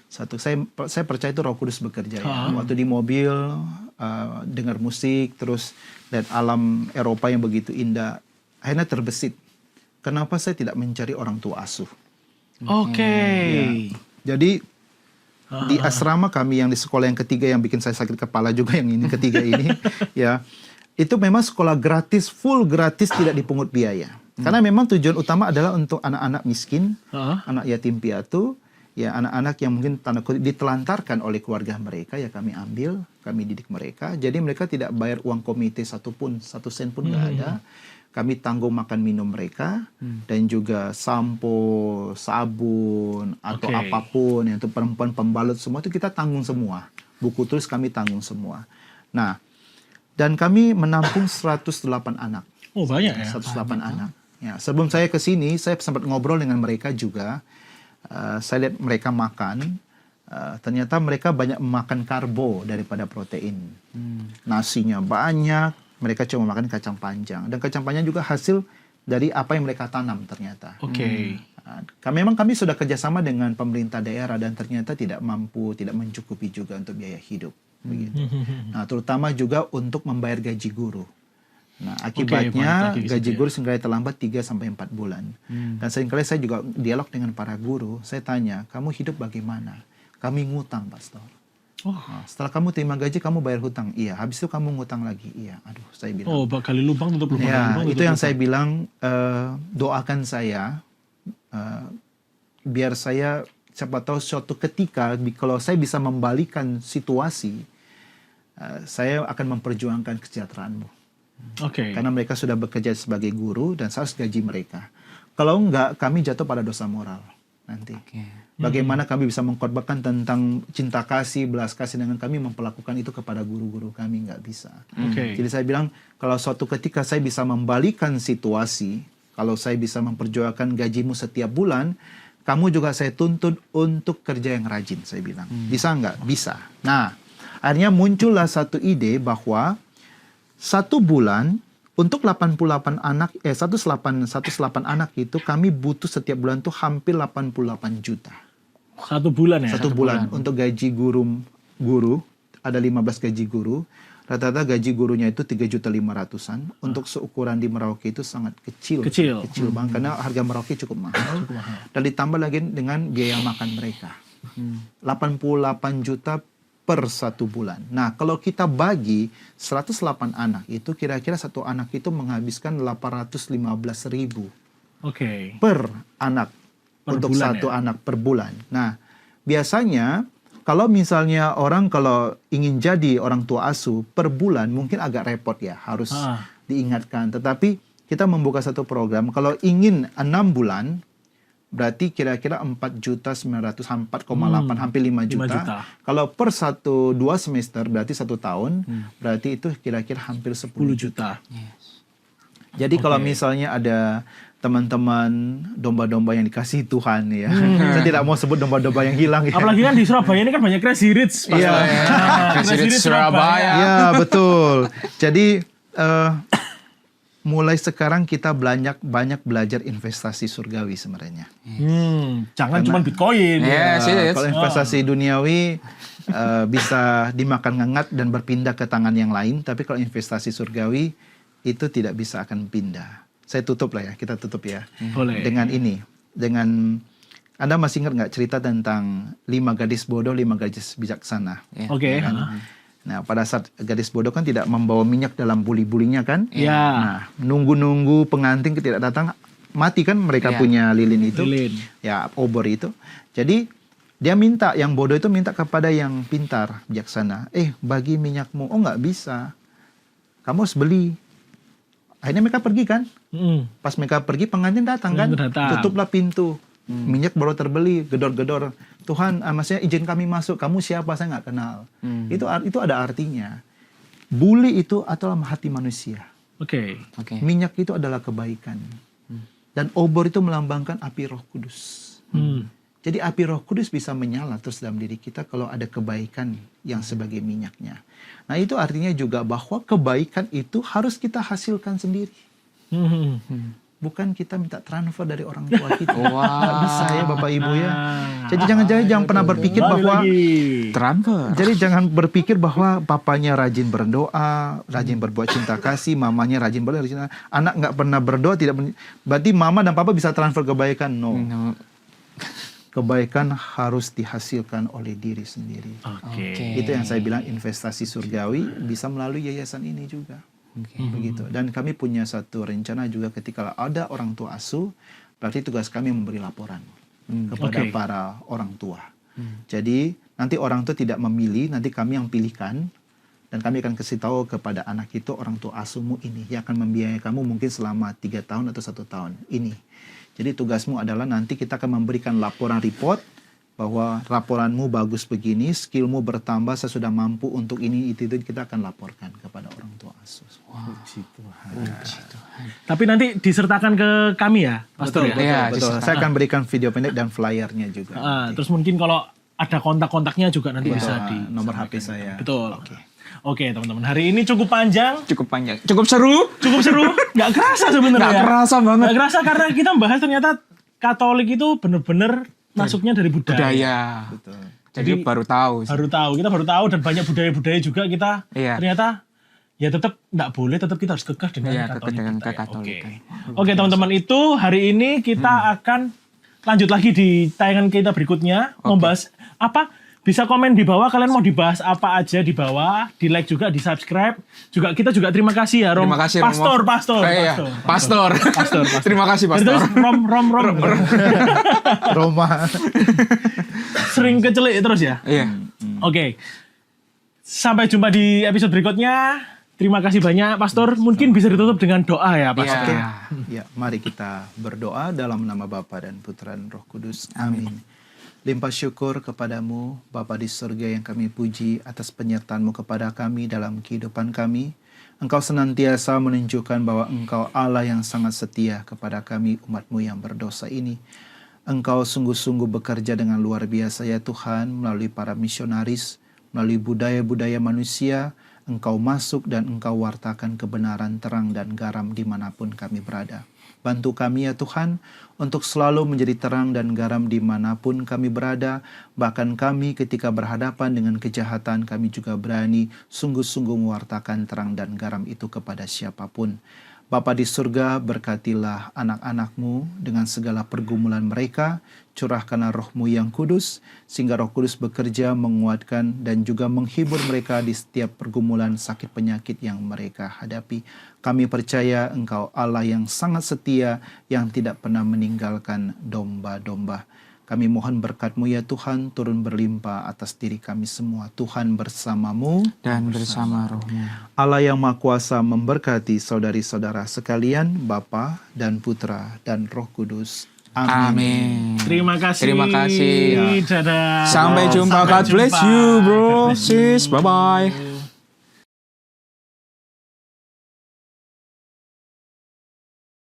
saya percaya itu Roh Kudus bekerja ya. Waktu di mobil dengar musik, terus lihat alam Eropa yang begitu indah, akhirnya terbesit. Kenapa saya tidak mencari orang tua asuh? Ya. Jadi di asrama kami yang di sekolah yang ketiga yang bikin saya sakit kepala juga, yang ini ketiga ini, ya, itu memang sekolah gratis, full gratis, tidak dipungut biaya. Karena memang tujuan utama adalah untuk anak-anak miskin, anak yatim piatu. Ya, anak-anak yang mungkin tanda kutip ditelantarkan oleh keluarga mereka, ya kami ambil, kami didik mereka. Jadi mereka tidak bayar uang komite satu sen pun nggak ada. Kami tanggung makan minum mereka, dan juga sampo, sabun, atau apapun yang untuk perempuan pembalut semua itu kita tanggung semua. Buku tulis kami tanggung semua. Nah, dan kami menampung 108 anak. Oh, banyak ya? 108 anak. Ya, sebelum saya ke sini, saya sempat ngobrol dengan mereka juga. Saya lihat mereka makan, ternyata mereka banyak memakan karbo daripada protein. Nasinya banyak, mereka cuma makan kacang panjang. Dan kacang panjang juga hasil dari apa yang mereka tanam ternyata. Kami sudah kerjasama dengan pemerintah daerah dan ternyata tidak mencukupi juga untuk biaya hidup. Begitu. Nah, terutama juga untuk membayar gaji guru. Nah, akibatnya gaji guru seringkali terlambat 3-4 bulan. Dan seringkali saya juga dialog dengan para guru. Saya tanya, kamu hidup bagaimana? Kami ngutang, Pastor. Nah, setelah kamu terima gaji, kamu bayar hutang. Iya, habis itu kamu ngutang lagi. Iya, aduh, saya bilang. Gali lubang tutup lubang. Ya, itu yang saya bilang, doakan saya biar saya siapa tahu suatu ketika kalau saya bisa membalikan situasi, saya akan memperjuangkan kesejahteraanmu. Oke. Karena mereka sudah bekerja sebagai guru dan saya harus gaji mereka. Kalau enggak, kami jatuh pada dosa moral nanti. Bagaimana kami bisa mengkorbankan tentang cinta kasih, belas kasih dengan kami memperlakukan itu kepada guru-guru kami, nggak bisa. Jadi saya bilang, kalau suatu ketika saya bisa membalikan situasi, kalau saya bisa memperjuangkan gajimu setiap bulan, kamu juga saya tuntut untuk kerja yang rajin, saya bilang. Bisa nggak? Bisa. Nah, akhirnya muncullah satu ide bahwa 1 bulan untuk 88 anak, 108 anak itu kami butuh setiap bulan tuh hampir 88 juta. 1 bulan ya? 1 bulan. Untuk gaji guru, ada 15 gaji guru. Rata-rata gaji gurunya itu 3.500.000-an. Untuk seukuran di Merauke itu sangat kecil. Kecil banget, karena harga Merauke cukup mahal. Dan ditambah lagi dengan biaya makan mereka. 88 juta per 1 bulan. Nah, kalau kita bagi 108 anak, itu kira-kira satu anak itu menghabiskan 815.000 per anak. Untuk satu anak per bulan. Nah, biasanya kalau misalnya orang kalau ingin jadi orang tua asuh per bulan mungkin agak repot ya, harus diingatkan. Tetapi kita membuka satu program, kalau ingin 6 bulan, berarti kira-kira 4.900.000, 4,8, hampir 5 juta. Kalau per 2 semester, berarti 1 tahun, berarti itu kira-kira hampir 10 juta. Jadi kalau misalnya ada teman-teman domba-domba yang dikasih Tuhan ya. Saya tidak mau sebut domba-domba yang hilang ya. Apalagi kan di Surabaya ini kan banyak Crazy Rich. Iya. Crazy Rich Surabaya. Iya, betul. Jadi mulai sekarang kita banyak belajar investasi surgawi sebenarnya. Jangan cuma Bitcoin. Kalau investasi duniawi bisa dimakan ngengat dan berpindah ke tangan yang lain, tapi kalau investasi surgawi itu tidak bisa akan pindah. Saya tutup lah ya, kita tutup ya. Boleh. Dengan Anda masih ingat nggak cerita tentang 5 gadis bodoh, 5 gadis bijaksana? Oke. Nah, pada saat gadis bodoh kan tidak membawa minyak dalam buli-bulinya kan? Iya. Nah, nunggu-nunggu pengantin tidak datang, mati kan mereka punya lilin itu. Ya, obor itu. Jadi, dia minta, yang bodoh itu minta kepada yang pintar, bijaksana. Bagi minyakmu. Oh, nggak bisa. Kamu harus beli. Akhirnya mereka pergi kan? Pas mereka pergi pengantin datang kan? Tutuplah pintu. Minyak baru terbeli, gedor-gedor. Tuhan, maksudnya izin kami masuk. Kamu siapa? Saya nggak kenal. Itu ada artinya. Buli itu adalah hati manusia. Minyak itu adalah kebaikan. Dan obor itu melambangkan api Roh Kudus. Jadi api Roh Kudus bisa menyala terus dalam diri kita kalau ada kebaikan yang sebagai minyaknya. Nah, itu artinya juga bahwa kebaikan itu harus kita hasilkan sendiri. Bukan kita minta transfer dari orang tua kita. Nggak bisa ya Bapak Ibu ya. Jadi jangan pernah berpikir bahwa transfer. Jadi jangan berpikir bahwa papanya rajin berdoa, rajin berbuat cinta kasih, mamanya rajin berdoa. Anak nggak pernah berdoa, berarti mama dan papa bisa transfer kebaikan. No. Kebaikan harus dihasilkan oleh diri sendiri. Itu yang saya bilang investasi surgawi bisa melalui yayasan ini juga. Begitu. Dan kami punya satu rencana juga ketika ada orang tua asuh, berarti tugas kami memberi laporan kepada para orang tua. Jadi nanti orang tua tidak memilih, nanti kami yang pilihkan. Dan kami akan kasih tahu kepada anak itu orang tua asuhmu ini yang akan membiayai kamu mungkin selama 3 tahun atau 1 tahun ini. Jadi tugasmu adalah nanti kita akan memberikan laporan report bahwa laporanmu bagus begini, skillmu bertambah, saya sudah mampu untuk ini, itu kita akan laporkan kepada orang tua asuh. Puji Tuhan. Tapi nanti disertakan ke kami ya, Pastor ya? Betul. Saya akan berikan video pendek dan flyernya juga. Terus mungkin kalau ada kontak-kontaknya juga nanti bisa di nomor HP saya. Betul. Oke teman-teman, hari ini cukup panjang. Cukup seru. Nggak kerasa sebenarnya. Nggak kerasa banget. Nggak kerasa karena kita bahas ternyata Katolik itu benar-benar masuknya dari budaya. Betul. Jadi baru tahu. Kita baru tahu dan banyak budaya-budaya juga kita ternyata ya tetap nggak boleh, tetap kita harus kekeh dengan Katolik. Oke teman-teman, itu hari ini kita akan lanjut lagi di tayangan kita berikutnya membahas apa Bisa komen di bawah kalian mau dibahas apa aja di bawah, di like juga, di subscribe. Juga kita juga terima kasih ya Rom. Terima kasih Pastor. Pastor. Terima kasih Pastor. Terus Rom. Roma. Sering kecelik terus ya. Iya. Oke. Sampai jumpa di episode berikutnya. Terima kasih banyak Pastor. Mungkin bisa ditutup dengan doa ya Pastor. Iya. Ya, mari kita berdoa dalam nama Bapa dan Putra dan Roh Kudus. Amin. Limpah syukur kepadamu, Bapa di surga yang kami puji atas penyertaan-Mu kepada kami dalam kehidupan kami. Engkau senantiasa menunjukkan bahwa Engkau Allah yang sangat setia kepada kami umat-Mu yang berdosa ini. Engkau sungguh-sungguh bekerja dengan luar biasa ya Tuhan melalui para misionaris, melalui budaya-budaya manusia. Engkau masuk dan Engkau wartakan kebenaran terang dan garam dimanapun kami berada. Bantu kami ya Tuhan untuk selalu menjadi terang dan garam dimanapun kami berada. Bahkan kami ketika berhadapan dengan kejahatan kami juga berani sungguh-sungguh mewartakan terang dan garam itu kepada siapapun. Bapa di surga, berkatilah anak-anak-Mu dengan segala pergumulan mereka. Curahkanlah Roh-Mu yang kudus, sehingga Roh Kudus bekerja menguatkan dan juga menghibur mereka di setiap pergumulan sakit penyakit yang mereka hadapi. Kami percaya Engkau Allah yang sangat setia, yang tidak pernah meninggalkan domba-domba. Kami mohon berkat-Mu ya Tuhan turun berlimpah atas diri kami semua. Tuhan bersama-Mu Dan bersama Roh-Mu. Allah yang Maha Kuasa memberkati saudari-saudara sekalian, Bapa dan Putra dan Roh Kudus. Amin. Amin. Terima kasih. Ya. Dadah. Sampai jumpa. God bless you, bro. Sis. Bye-bye.